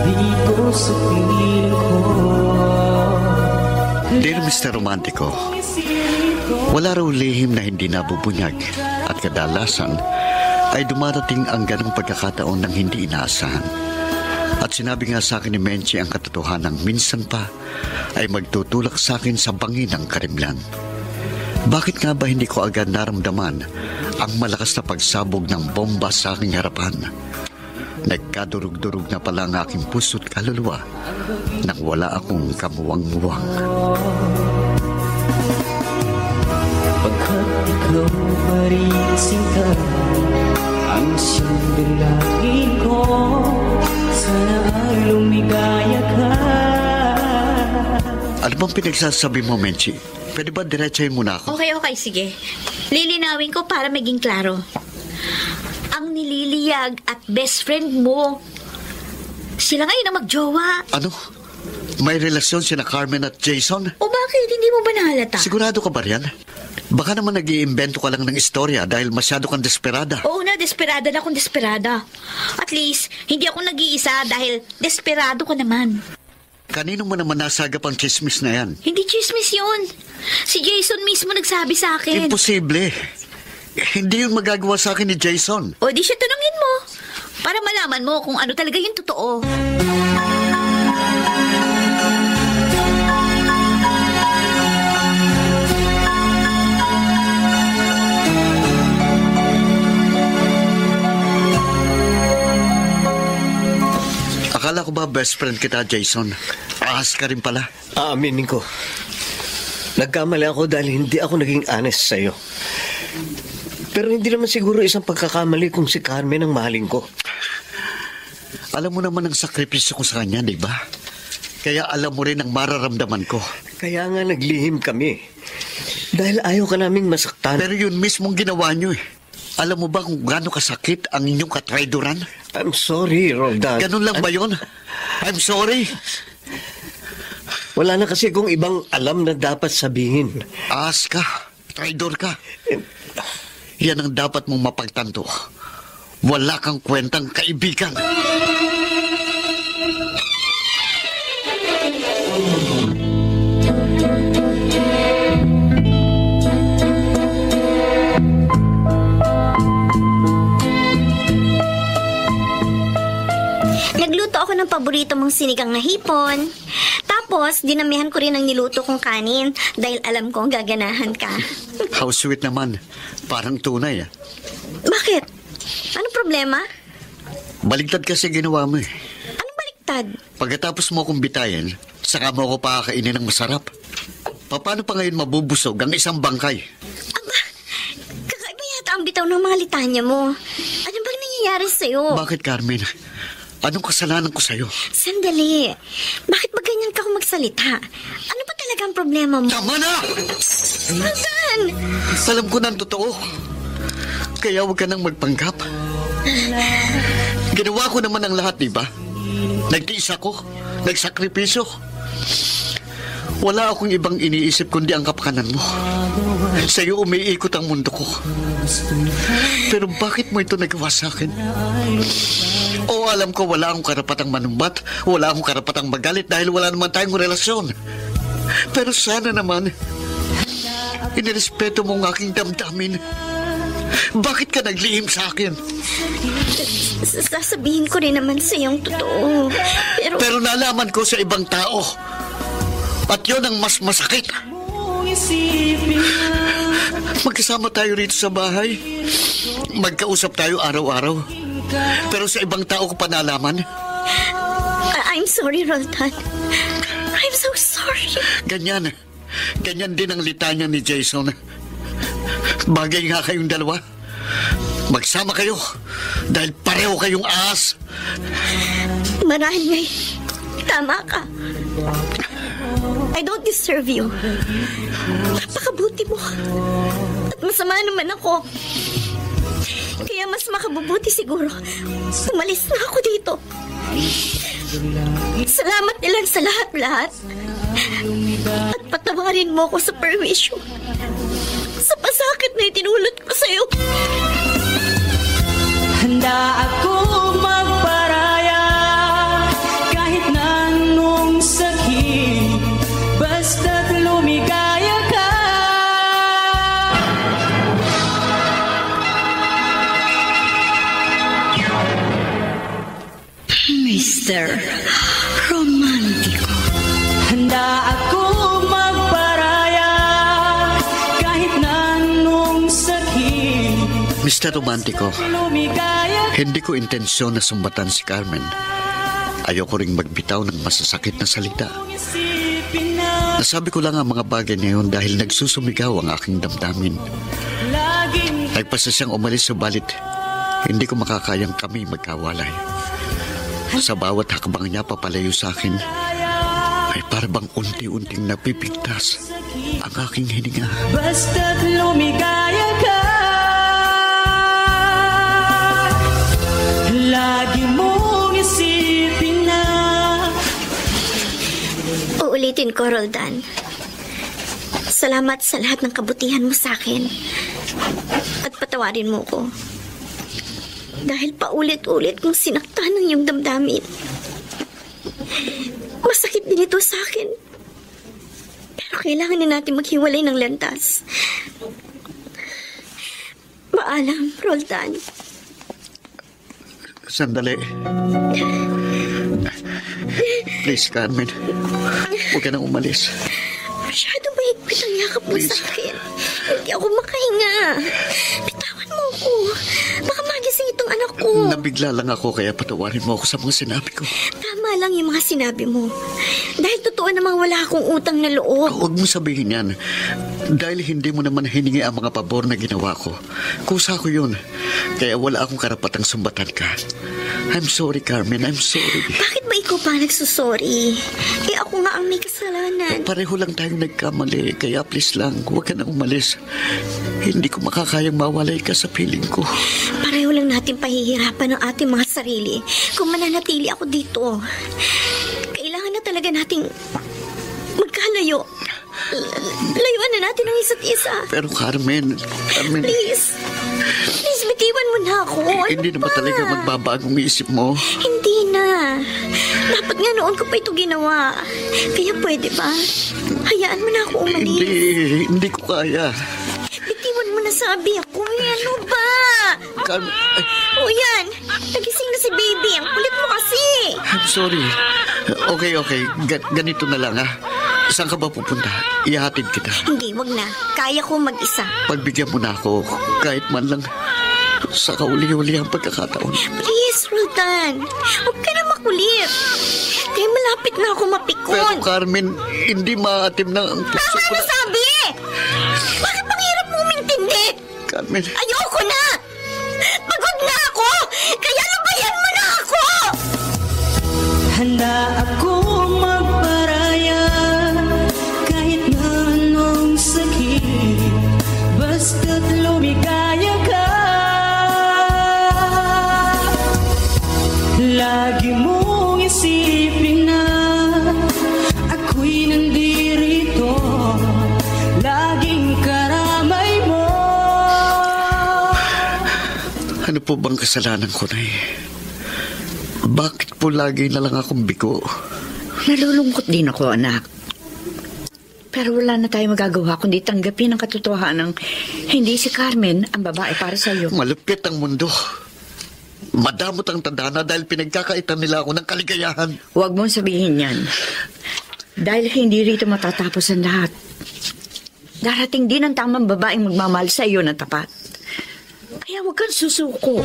dito sa piling ko. Dear Mr. Romántico, wala raw lihim na hindi nabubunyag at kadalasan ay dumarating ang ganong pagkakataon ng hindi inaasahan. At sinabi nga sa akin ni Menchi ang katotohanan minsan pa ay magtutulak sa akin sa bangin ng karimlan. Bakit nga ba hindi ko agad naramdaman ang malakas na pagsabog ng bomba sa aking harapan. Nagkadurug-durug na pala ang aking puso't kaluluwa nang wala akong kamuwang-muwang. Pagkat ikaw pa rin sinta ang siyang dalangin ko, sana ay lumigaya ka. Ano bang pinagsasabi mo, Menchi? Pwede ba diretsahin mo na ako? Okay, sige. Lilinawin ko para maging klaro. Ang nililiyag at best friend mo, sila ngayon ang magjowa. Ano? May relasyon sina Carmen at Jason? O bakit? Hindi mo ba nahalata? Sigurado ka ba riyan? Baka naman nag-iimbento ka lang ng istorya dahil masyado kang desperada. Oo na, desperada na akong desperada. At least, hindi ako nag-iisa dahil desperado ko naman. Kanino mo naman nasagap ang chismis na yan? Hindi chismis yun. Si Jason mismo nagsabi sa akin. Imposible. Hindi yun magagawa sa akin ni Jason. O di siya tanungin mo. Para malaman mo kung ano talaga yung totoo. Akala ko ba best friend kita, Jason? Ahas ka rin pala. Aaminin ko. Nagkamali ako dahil hindi ako naging honest sa'yo. Pero hindi naman siguro isang pagkakamali kung si Carmen ang mahalin ko. Alam mo naman ang sakripisyo ko sa kanya, di ba? Kaya alam mo rin ang mararamdaman ko. Kaya nga naglihim kami. Dahil ayaw ka naming masaktan. Pero yun mismong ginawa nyo eh. Alam mo ba kung gaano kasakit ang inyong katraidoran? I'm sorry, Roldan. Ganun lang ba yun? I'm sorry. Wala na kasi kung ibang alam na dapat sabihin. Ahas ka. Traidor ka. Yan ang dapat mong mapagtanto. Wala kang kwentang kaibigan. Nagluto ako ng paborito mong sinigang na hipon. Tapos, dinamihan ko rin ang niluto kong kanin dahil alam kong gaganahan ka. How sweet naman. Parang tunay ah. Bakit? Anong problema? Baligtad kasi ginawa mo eh. Anong baliktad? Pagkatapos mo akong bitayin, saka mo ako pakakainin ng masarap. Paano pa ngayon mabubusog ang isang bangkay? Aba, kakaiba yata ang bitaw ng mga litanya mo. Ano bang nangyayari sa'yo? Bakit, Carmen? Anong kasalanan ko sa'yo? Sandali. Bakit ba ganyan ka kung magsalita? Ano ba talaga ang problema mo? Tama na! Roldan! Alam ko na ang totoo. Kaya huwag ka nang magpanggap. Ginawa ko naman ang lahat, di ba? Nagtiis ako. Nagsakripisyo. Wala akong ibang iniisip kundi ang kapakanan mo. Sa'yo umiikot ang mundo ko. Pero bakit mo ito nagawa sa akin? Oo, alam ko wala akong karapatang manumbat. Wala akong karapatang magalit dahil wala naman tayong relasyon. Pero sana naman, inirespeto mo ang aking damdamin. Bakit ka naglihim sa akin? Sasabihin ko rin naman sa iyong totoo. Pero nalaman ko sa ibang tao. At yun ang mas masakit. Magkasama tayo rito sa bahay. Magkausap tayo araw-araw. Pero sa ibang tao ko pa nalaman. I'm sorry, Roldan. I'm so sorry. Ganyan din ang litanya ni Jason. Bagay nga kayong dalawa. Magsama kayo dahil pareho kayong ahas. Marahil ngay, tama ka. I don't deserve you. Napakabuti mo. At masama naman ako. Kaya mas makabubuti siguro umalis na ako dito. Salamat nilang sa lahat-lahat. At patawarin mo ako sa perwisyo. Sa pasakit na itinulot ko sa'yo. Handa akong magparaya kahit na anong sakit, basta't lumigaya ka. Mr. Romántico. Handa akong magparaya kahit na anong sakit, Mr. Romantico, hindi ko intensyon na sumbatan si Carmen. Ayoko ring magbitaw ng masasakit na salita. Nasabi ko lang ang mga bagay na yun dahil nagsusumigaw ang aking damdamin. Nagpasa siyang umalis, subalit hindi ko makakayang kami magkawalay. Sa bawat hakbang niya papalayo sa akin, ay parang unti-unting napipigtas ang aking hininga. Basta't lumigaya ka, lagi mong isipin na. Uulitin ko, Roldan. Salamat sa lahat ng kabutihan mo sa akin. At patawarin mo ko. Dahil paulit-ulit kong sinaktan ng iyong damdamin. Masakit din ito sa akin. Pero kailangan na natin maghiwalay ng landas. Paalam, Roldan. Sandali. Please, Carmen. Huwag ka nang umalis. Masyado mahigpit ang yakap mo sa akin. Hindi ako makahinga. Bitawan mo ako. Baka magising itong anak ko. Nabigla lang ako kaya patawarin mo ako sa mga sinabi ko. Tama lang yung mga sinabi mo. Dahil totoo namang wala akong utang na loob. Huwag mo sabihin yan. Dahil hindi mo naman hiningi ang mga pabor na ginawa ko. Kusa ko yun. Kaya wala akong karapatang sumbatan ka. I'm sorry, Carmen. I'm sorry. Bakit ba ikaw pa nagsusorry? Eh ako nga ang may kasalanan. Pareho lang tayong nagkamali. Kaya please lang, huwag ka na umalis. Hindi ko makakayang mawalay ka sa piling ko. Pareho lang natin pahihirapan ang ating mga sarili kung mananatili ako dito. Kailangan na talaga nating magkalayo. Layuan na natin ang isa't isa. Pero Carmen... Please, bitiwan mo na ako. Hindi na ba talaga magbabagong isip mo? Hindi na. Dapat nga noon ko pa ito ginawa. Kaya pwede ba? Hayaan mo na ako umalis. Hindi ko kaya. Bitiwan mo na sabi ako. Ano ba? Carmen... O yan, nagising na si baby. Ang kulit mo kasi. I'm sorry. Okay. Ganito na lang, ha? Saan ka ba pupunta? Ihatid kita. Hindi, wag na. Kaya ko mag-isa. Pagbigyan mo na ako, kahit man lang sa kauli-uli ang pagkakataon. Please, Roldan. Huwag ka na makulit. Kaya malapit na ako mapikon. Pero Carmen, hindi maatim na ang puso ko. Tama na sabi! Bakit bang hirap mo umintindi? Carmen. Ayoko na! Pagod na ako! Kaya lubayan mo na ako! Handa akong magparaya kahit na anong sakit, basta't lumigaya ka. Lagi mong isipin na ako'y nandirito, laging karamay mo. Ano po bang kasalanan ko, Nay? Bakit po lagi na lang akong bigo? Nalulungkot din ako, anak. Pero wala na tayong magagawa kundi tanggapin ang katotohanan ng hindi si Carmen ang babae para sa iyo. Malupit ang mundo. Madamot ang tadhana dahil pinagkakaitan nila ako ng kaligayahan. Huwag mong sabihin yan. Dahil hindi rito matatapos ang lahat. Darating din ang tamang babaeng magmamahal sa iyo na tapat. Kaya huwag kang susuko.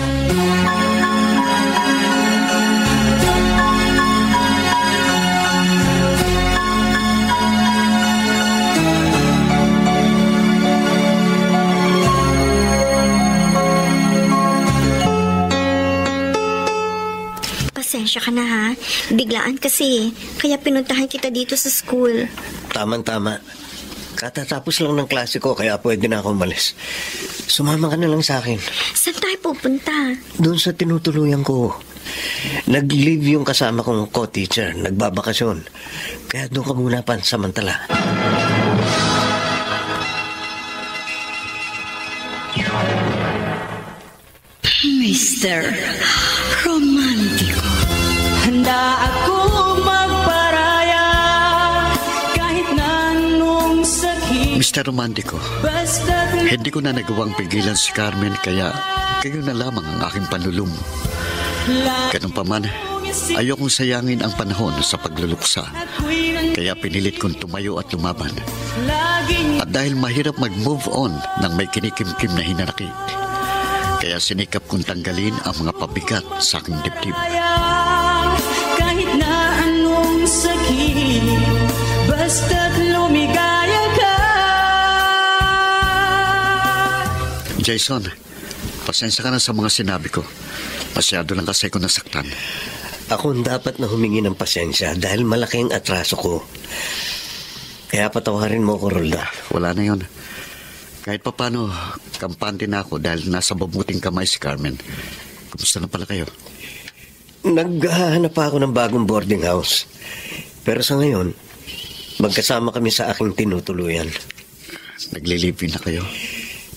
Pasensya ka na ha. Biglaan kasi. Kaya pinuntahan kita dito sa school. Tama. Katatapos lang ng klase ko kaya pwede na ako umalis. Sumama ka na lang sa akin. Saan tayo pupunta? Doon sa tinutuluyan ko. Nag-leave yung kasama kong co-teacher. Nagbabakasyon. Kaya doon ka muna pansamantala. Mr. Romantico. Handa akong magparaya kahit na anong sakit. Mr. Romantico, Basta't hindi ko na nagawang pigilan si Carmen kaya kayo na lamang ang aking panlulum. Ganun pa man, ayokong sayangin ang panahon sa pagluluksa. Kaya pinilit kong tumayo at lumaban. At dahil mahirap mag-move on nang may kinikimkim na hinanakit, Kaya sinikap kong tanggalin ang mga pabigat sa aking dibdib. Kahit na anong sakit, basta't lumigaya ka. Jason, pasensya ka na sa mga sinabi ko. Masyado lang kasi ko nasaktan. Ako ang dapat na humingi ng pasensya dahil malaki ang atraso ko. Kaya patawarin mo ko, Rolda. Wala na yon. Kahit papano, kampante na ako dahil nasa mabuting kamay si Carmen. Kumusta na pala kayo? Naghahanap pa ako ng bagong boarding house. Pero sa ngayon, magkasama kami sa aking tinutuluyan. Naglilipin na kayo?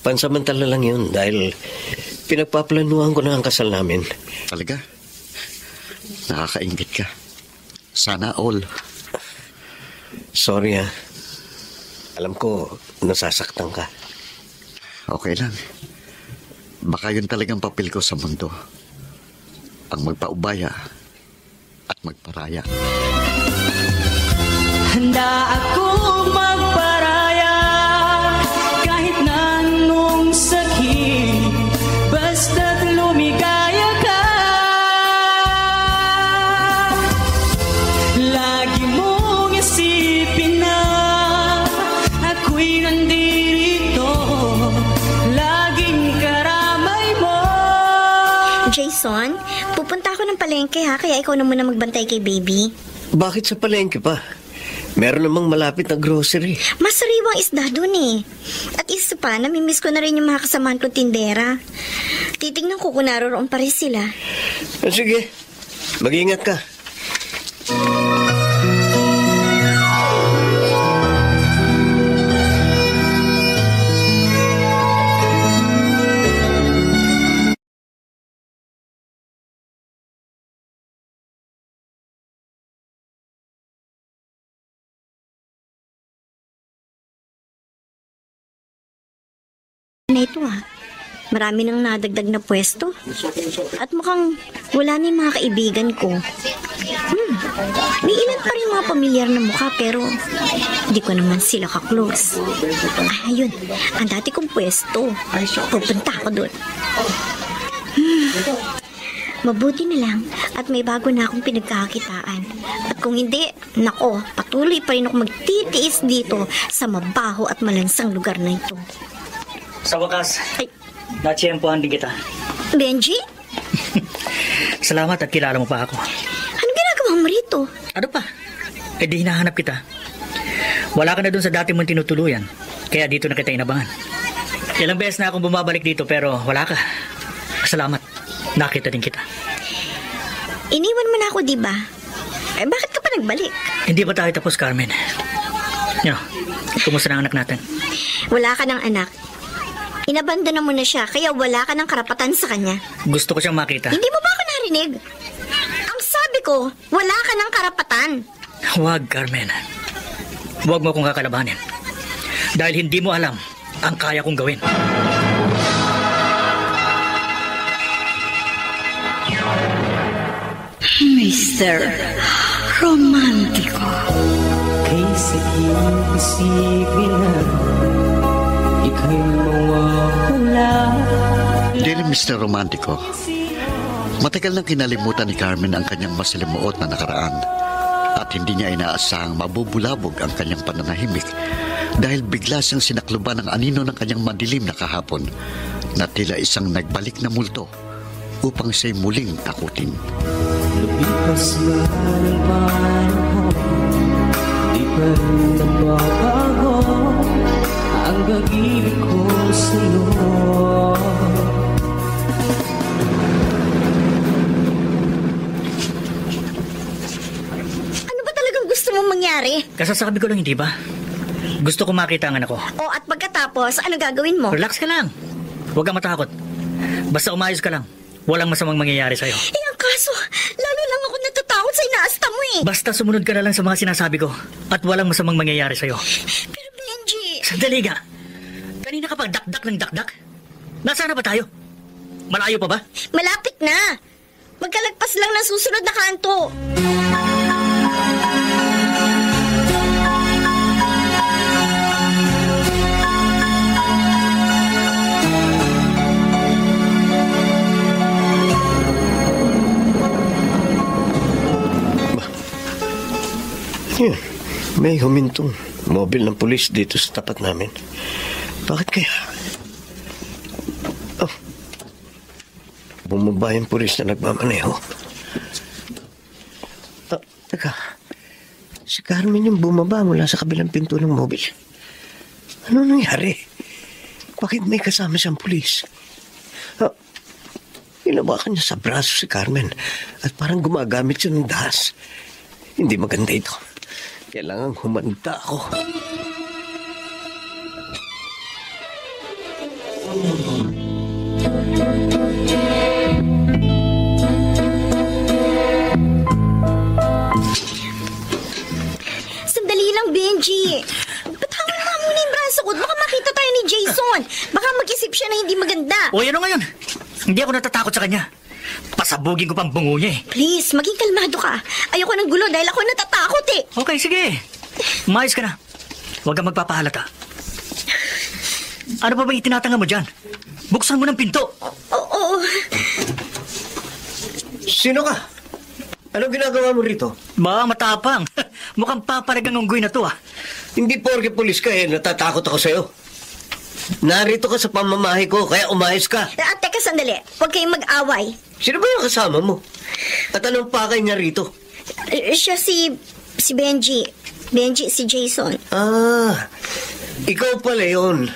Pansamantala lang yun dahil pinagpaplanuhan ko na ang kasal namin. Talaga? Nakakaingit ka. Sana all. Sorry ha. Alam ko, nasasaktan ka. Okay lang. Baka yun talagang papel ko sa mundo. Ang magpaubaya at magparaya. Handa ako magparaya kahit na anong sakit, basta't lumigaya ka. Lagi mong isipin na ako'y nandito, laging karamay mo. Jason, pupunta ako ng palengke ha, kaya ikaw na muna magbantay kay baby. Bakit sa palengke pa? Meron namang malapit na grocery. Mas sariwang isda dun eh. At isa pa, namimiss ko na rin yung mga kasamahan kong tindera. Titignan ko kung naroon pa rin sila. Sige, mag-iingat ka. Na ito ah. Marami nang nadagdag na pwesto. At mukhang wala na yung mga kaibigan ko. May ilan pa rin mga pamilyar na mukha pero hindi ko naman sila ka-close. Ayun, ang dati kong pwesto. Pupunta ako doon. Mabuti na lang at may bago na akong pinagkakakitaan. At kung hindi, nako, patuloy pa rin ako magtitiis dito sa mabaho at malansang lugar na ito. Sa wakas, natsyempohan din kita. Benji? Salamat at kilala mo pa ako. Anong ginagawa mo rito? Ano pa? Eh di hinahanap kita. Wala ka na dun sa dati mong tinutuluyan. Kaya dito na kita inabangan. Ilang beses na akong bumabalik dito pero wala ka. Salamat. Nakita din kita. Iniwan mo na ako, diba? Eh, bakit ka pa nagbalik? Hindi pa tayo tapos, Carmen. Kumusta na ang anak natin? Wala ka ng anak. Inabandona mo na siya, kaya wala ka ng karapatan sa kanya. Gusto ko siyang makita. Hindi mo ba ako narinig? Ang sabi ko, wala ka ng karapatan. Huwag, Carmen. Huwag mo akong kakalabanin. Dahil hindi mo alam ang kaya kong gawin. Mr. Romántico. Kay isipin na ika'y mawawala. Dear Mr. Romantico, matagal nang kinalimutan ni Carmen ang kanyang masalimuot na nakaraan at hindi niya inaasahang mabubulabog ang kanyang pananahimik dahil bigla siyang sinakluban ng anino ng kanyang madilim na kahapon na tila isang nagbalik na multo upang siya'y muling takutin. Lumipas na ng panahon, di pa rin nagbabago ang pag-ibig ko sa'yo. Ano ba talagang gusto mong mangyari? Kasasabi ko lang, hindi ba? Gusto ko makita ang anak ko. O at pagkatapos, ano gagawin mo? Relax ka lang. Huwag kang matakot. Basta umayos ka lang. Walang masamang mangyayari sa'yo. Eh, ang kaso, lalo lang ako natatakot sa inaasta mo eh. Basta sumunod ka na lang sa mga sinasabi ko at walang masamang mangyayari sa'yo. Pero Benji... Sandali nga. Kanina ka pa dakdak ng dakdak. Nasaan na ba tayo? Malayo pa ba? Malapit na. Magkalagpas lang ng susunod na kanto. Yun, may humintong mobil ng pulis dito sa tapat namin. Bakit kaya? Oh, bumaba yung pulis na nagmamaneho. Teka, si Carmen yung bumaba mula sa kabilang pinto ng mobil. Ano nangyari? Bakit may kasama siyang pulis? Hinawakan niya sa braso si Carmen at parang gumagamit siya ng dahas. Hindi maganda ito. Kailangang humanda ako. Sandali lang, Benji. Batawan mo muna yung braso ko. Baka makita tayo ni Jason. Baka mag-isip siya na hindi maganda. O, ano ngayon? Hindi ako natatakot sa kanya. Pasabugin ko pang bungo niya eh. Please, maging kalmado ka. Ayoko ng gulo dahil ako natatakot eh. Okay, sige. Umayos ka na. Huwag kang magpapahalata. Ano pa ba itinatanga mo dyan? Buksan mo ng pinto. Oo. Sino ka? Anong ginagawa mo rito? Ba, matapang. Mukhang papalagang unggoy na to ah. Hindi porke pulis ka eh, natatakot ako sa'yo. Narito ka sa pamamahay ko, kaya umayos ka. Teka, sandali. Huwag kayong mag-away. Sino ba yung kasama mo? At anong pakay niya rito? Siya si Benji. Benji, si Jason. Ikaw pala yun.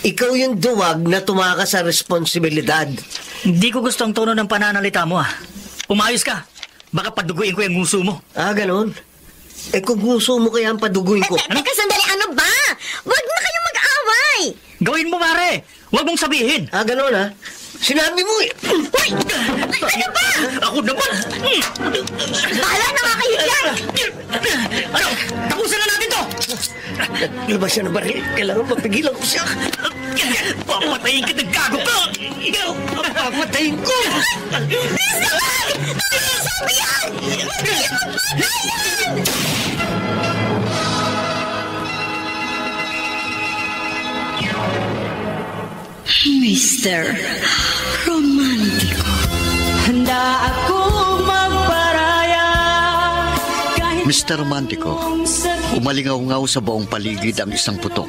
Ikaw yung duwag na tumakas sa responsibilidad. Hindi ko gusto ang tono ng pananalita mo ah. Umayos ka. Baka paduguin ko yung nguso mo. Ganon? Kung nguso mo kaya ang paduguin ko. Teka, sandali. Ano ba? Huwag na kayong mag-away. Gawin mo, pare. Huwag mong sabihin. Ganon ha? Sinabi mo eh. Uy! Ano ba? Ako naman. Bahala na nga kayo dyan. Ano? Tapusin na natin to. Labas siya ng baril. Kailangan mapigilan ko siya. Papatayin ka ng gago ka. Papatayin ko. Sabi yan! Mr. Romantico. Handa akong magparaya. Mr. Romantico, umalingaw-ngaw sa buong paligid ang isang putok.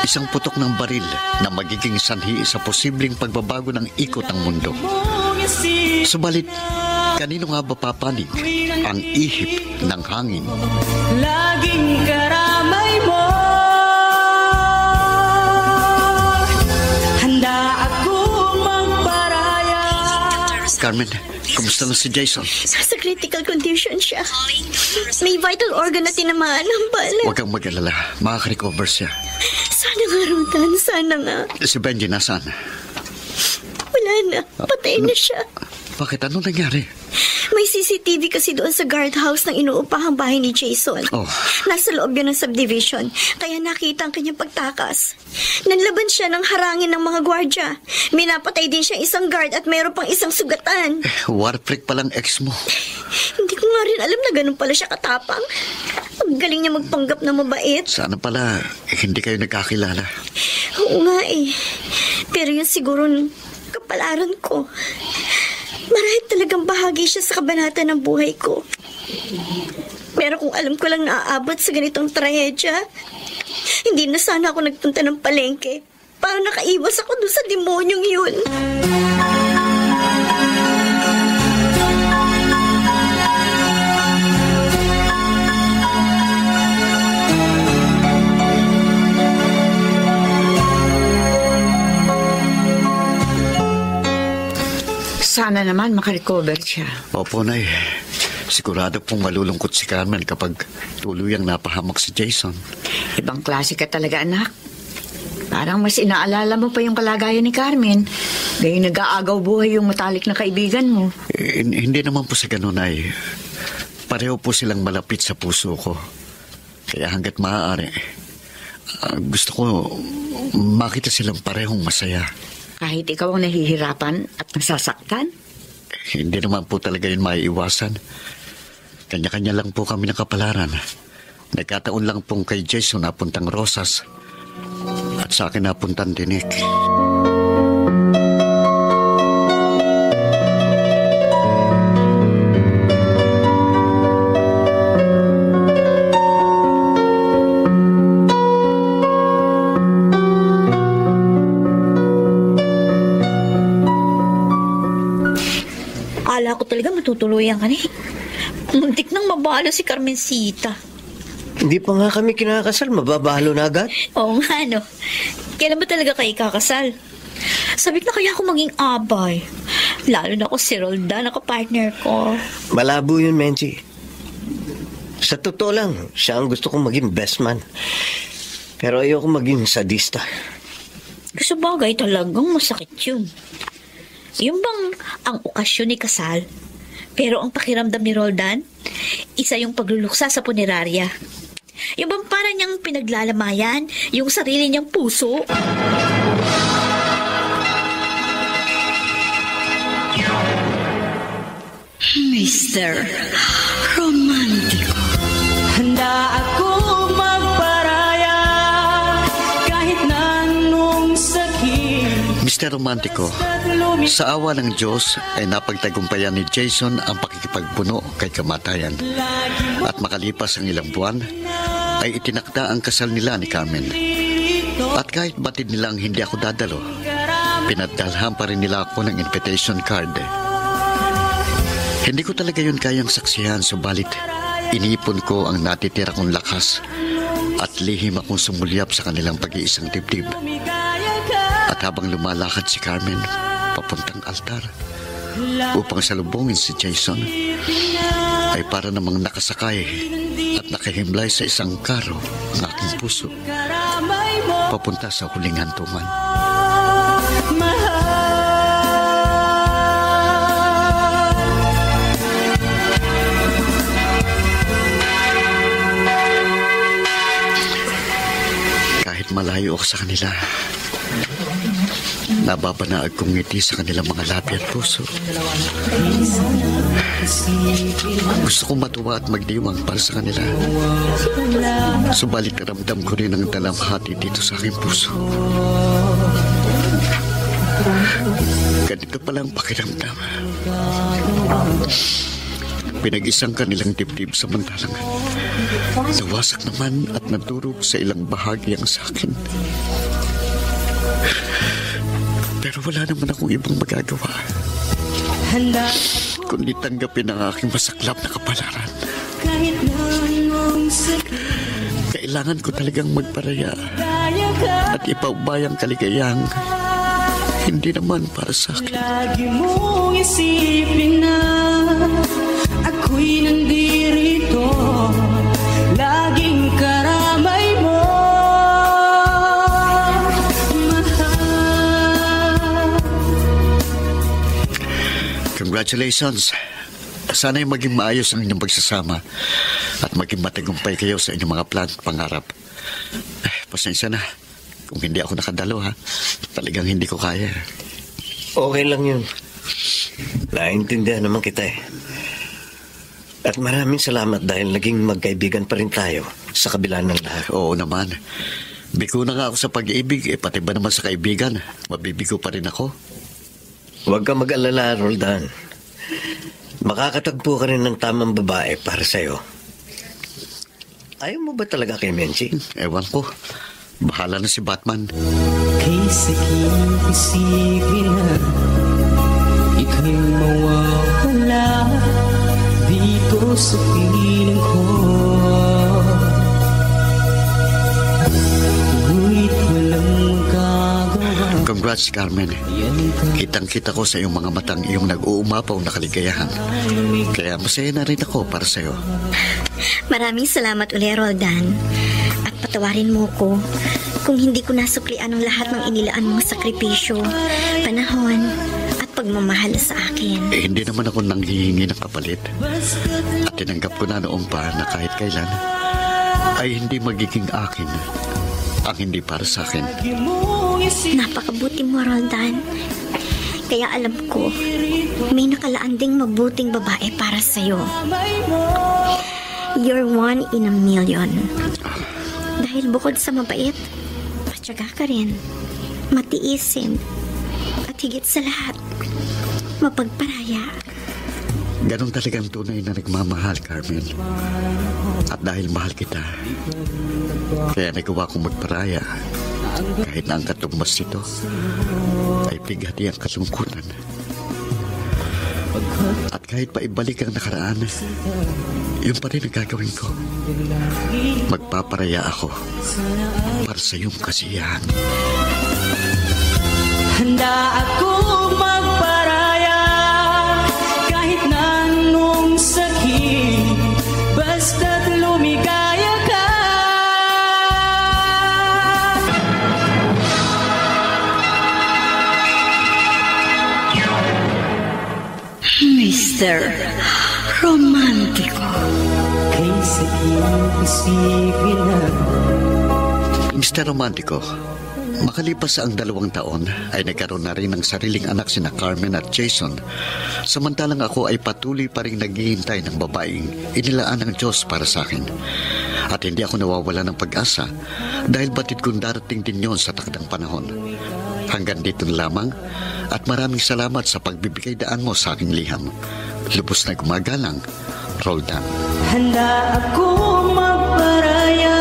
Isang putok ng baril na magiging sanhi sa posibleng pagbabago ng ikot ng mundo. Subalit, kanino nga ba papanig ang ihip ng hangin? Laging karamay mo. Handa akong magparaya. Carmen, kumusta na si Jason? Sa critical condition siya. May vital organ na tinamaan ng bala. Huwag kang mag-alala. Makaka-recover siya. Sana nga, Rodan. Sana nga. Si Benji, nasaan? Wala na. Patay na siya. Bakit? Ano nangyari? May CCTV kasi doon sa guardhouse ng inuupahang bahay ni Jason. Oh. Nasa loob yun ng subdivision. Kaya nakita ang kanyang pagtakas. Naglaban siya ng harangin ng mga gwardya. Minapatay din siya isang guard at mayroon pang isang sugatan. War freak palang ex mo. Hindi ko nga rin alam na ganun pala siya katapang. Ang galing niya magpanggap na mabait. Sana pala hindi kayo nagkakilala. Oo nga eh. Pero yun siguro kapalaran ko. Marahil talagang bahagi siya sa kabanata ng buhay ko. Pero kung alam ko lang naaabot sa ganitong trahedya, hindi na sana ako nagpunta ng palengke. Parang nakaiwas ako doon sa demonyong yun. Sana naman makarecover siya. Opo, Nay. Sigurado pong malulungkot si Carmen kapag tuluyang napahamak si Jason. Ibang klase ka talaga, anak. Parang mas inaalala mo pa yung kalagayan ni Carmen. Gayong nag-aagaw buhay yung matalik na kaibigan mo. Hindi naman po sa ganun, Nay. Pareho po silang malapit sa puso ko. Kaya hanggat maaari, gusto ko makita silang parehong masaya. Kahit ikaw ang nahihirapan at nasasaktan? Hindi naman po talaga yun maiiwasan. Kanya-kanya lang po kami ng kapalaran. Nagkataon lang pong kay Jason napuntang Rosas at sa akin napuntang Dinik. akala ko talaga matutuluyan ka na eh. Muntik nang mabalo si Carmencita. Hindi pa nga kami kinakasal, mababalo na agad. Oo nga, no. Kailan ba talaga kayo kakasal? Sabik na kaya ako maging abay. Lalo na ako si Roldan, ako partner ko. Malabo yun, Menchi. Sa totoo lang, siya ang gusto kong maging best man. Pero ayoko maging sadista. Sa bagay talagang masakit yun. Yung bang ang okasyon ni kasal, pero ang pakiramdam ni Roldan, isa yung pagluluksa sa punerarya. Yung bang para niyang pinaglalamayan yung sarili niyang puso. Mr. Romántico. Handa akong magparaya kahit na anong sakit. Mr. Romantico, sa awa ng Diyos ay napagtagumpayan ni Jason ang pakikipagpuno kay kamatayan. At makalipas ang ilang buwan, ay itinakda ang kasal nila ni Carmen. At kahit batid nilang hindi ako dadalo, pinadalhan pa rin nila ako ng invitation card. Hindi ko talaga yun kayang saksihan, subalit iniipon ko ang natitira kong lakas at lihim akong sumulyap sa kanilang pag-iisang dibdib. At habang lumalakad si Carmen papuntang altar upang salubungin si Jason, ay para namang nakasakay at nakahimlay sa isang karo ang aking puso papunta sa huling hantungan. Kahit malayo ako sa kanila, nababanaag kong ngiti sa kanilang mga labi at puso. Gusto kong matuwa at magdiwang para sa kanila. Subalit ramdam ko rin ang dalamhati dito sa aking puso. Ganito pala ang pakiramdam. Pinag-isang kanilang dibdib samantalang nawasak naman at nadurog sa ilang bahagi ang sa akin. Pero wala naman akong ibang magagawa kundi tanggapin ang aking masaklap na kapalaran. Kailangan ko talagang magparaya at ipaubay ang kaligayang hindi naman para sa akin. Lagi mong isipin na ako'y nandirito, laging karamay mo. Congratulations. Sana'y maging maayos ang inyong pagsasama at maging matagumpay kayo sa inyong mga plan at pangarap. Pasensya na kung hindi ako nakadalo, ha. Talagang hindi ko kaya. Okay lang yun. Naintindihan naman kita eh. At maraming salamat dahil naging magkaibigan pa rin tayo sa kabila ng lahat. Oo naman. Biko na nga ako sa pag-ibig, pati ba naman sa kaibigan, mabibigo pa rin ako. Huwag ka mag-alala, Roldan. Makakatagpo ka rin ng tamang babae para sa'yo. Ayaw mo ba talaga kay Menchi? Ewan ko. Bahala na si Batman. Kay sakit isipin na ika'y mawawala dito sa piling ko. Ngunit walang magagawa. Congrats, Carmen. Kitang-kita ko sa iyong mga matang iyong nag-uumapaw na kaligayahan. Kaya masaya na rin ako para sa'yo. Maraming salamat uli, Roldan. At patawarin mo ko kung hindi ko nasuklian ang lahat ng inilaan mong sakripisyo, panahon, at pagmamahal sa akin. Hindi naman ako nanghihingi ng kapalit. At tinanggap ko na noong pa na kahit kailan ay hindi magiging akin ang hindi para sa akin. Napakabuti mo, Roldan. Kaya alam ko, may nakalaan ding mabuting babae para sa'yo. You're one in a million. Dahil bukod sa mabait, patyaga ka rin, matiisin, at higit sa lahat, mapagparaya. Ganon talagang tunay na nagmamahal, Carmen. At dahil mahal kita, kaya nagawa kong magparaya. Kahit na ang katumbas nito ay bighati ang kalungkutan. At kahit pa ibalik ang nakaraan, yun pa rin ang gagawin ko. Magpaparaya ako para sa iyong kasiyahan. Handa akong magparaya kahit na anong sakit, basta't lumigaya ka. Mr. Romantiko. Kay sakit isipin na Mr. Romantiko, makalipas ang 2 taon ay nagkaroon na rin ng sariling anak sina Carmen at Jason. Samantalang ako ay patuloy pa rin naghihintay ng babaeng inilaan ng Diyos para sa akin. At hindi ako nawawala ng pag-asa dahil batid kong darating din yon sa takdang panahon. Hanggang dito na lamang at maraming salamat sa pagbibigay daan mo sa aking liham. Lubos na gumagalang, Roldan. Handa akong magparaya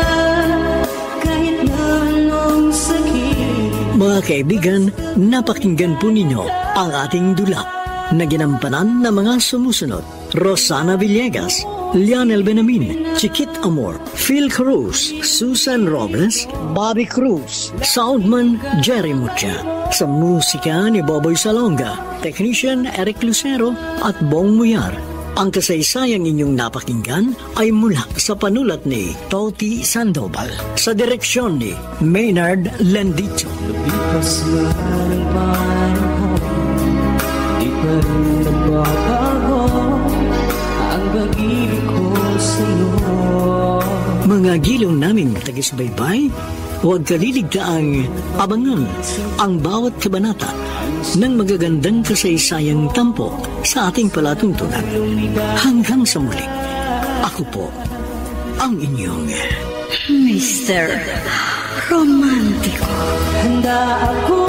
kahit na anong sakit. Mga kaibigan, napakinggan po ninyo ang ating dula na ginampanan ng mga sumusunod. Rosana Villegas, Lionel Benamin, Chiquit Amor, Phil Cruz, Susan Robles, Bobby Cruz, Soundman Jerry Mucha. Sa musika ni Boboy Salonga, Technician Eric Lucero at Bong Muyar. Ang kasaysayang inyong napakinggan ay mula sa panulat ni Toti Sandoval, sa direksyon ni Maynard Landicho. Lumipas na ng panahon, di pa rin nagbabago ang pag-ibig ko sa'yo. Mga gilong naming tagisbaybay, huwag kaliligtaang abangan ang bawat kabanata ng magagandang kasaysayang tampok sa ating palatuntunan. Hanggang sa muli, ako po ang inyong Mr. Romantiko. Handa ako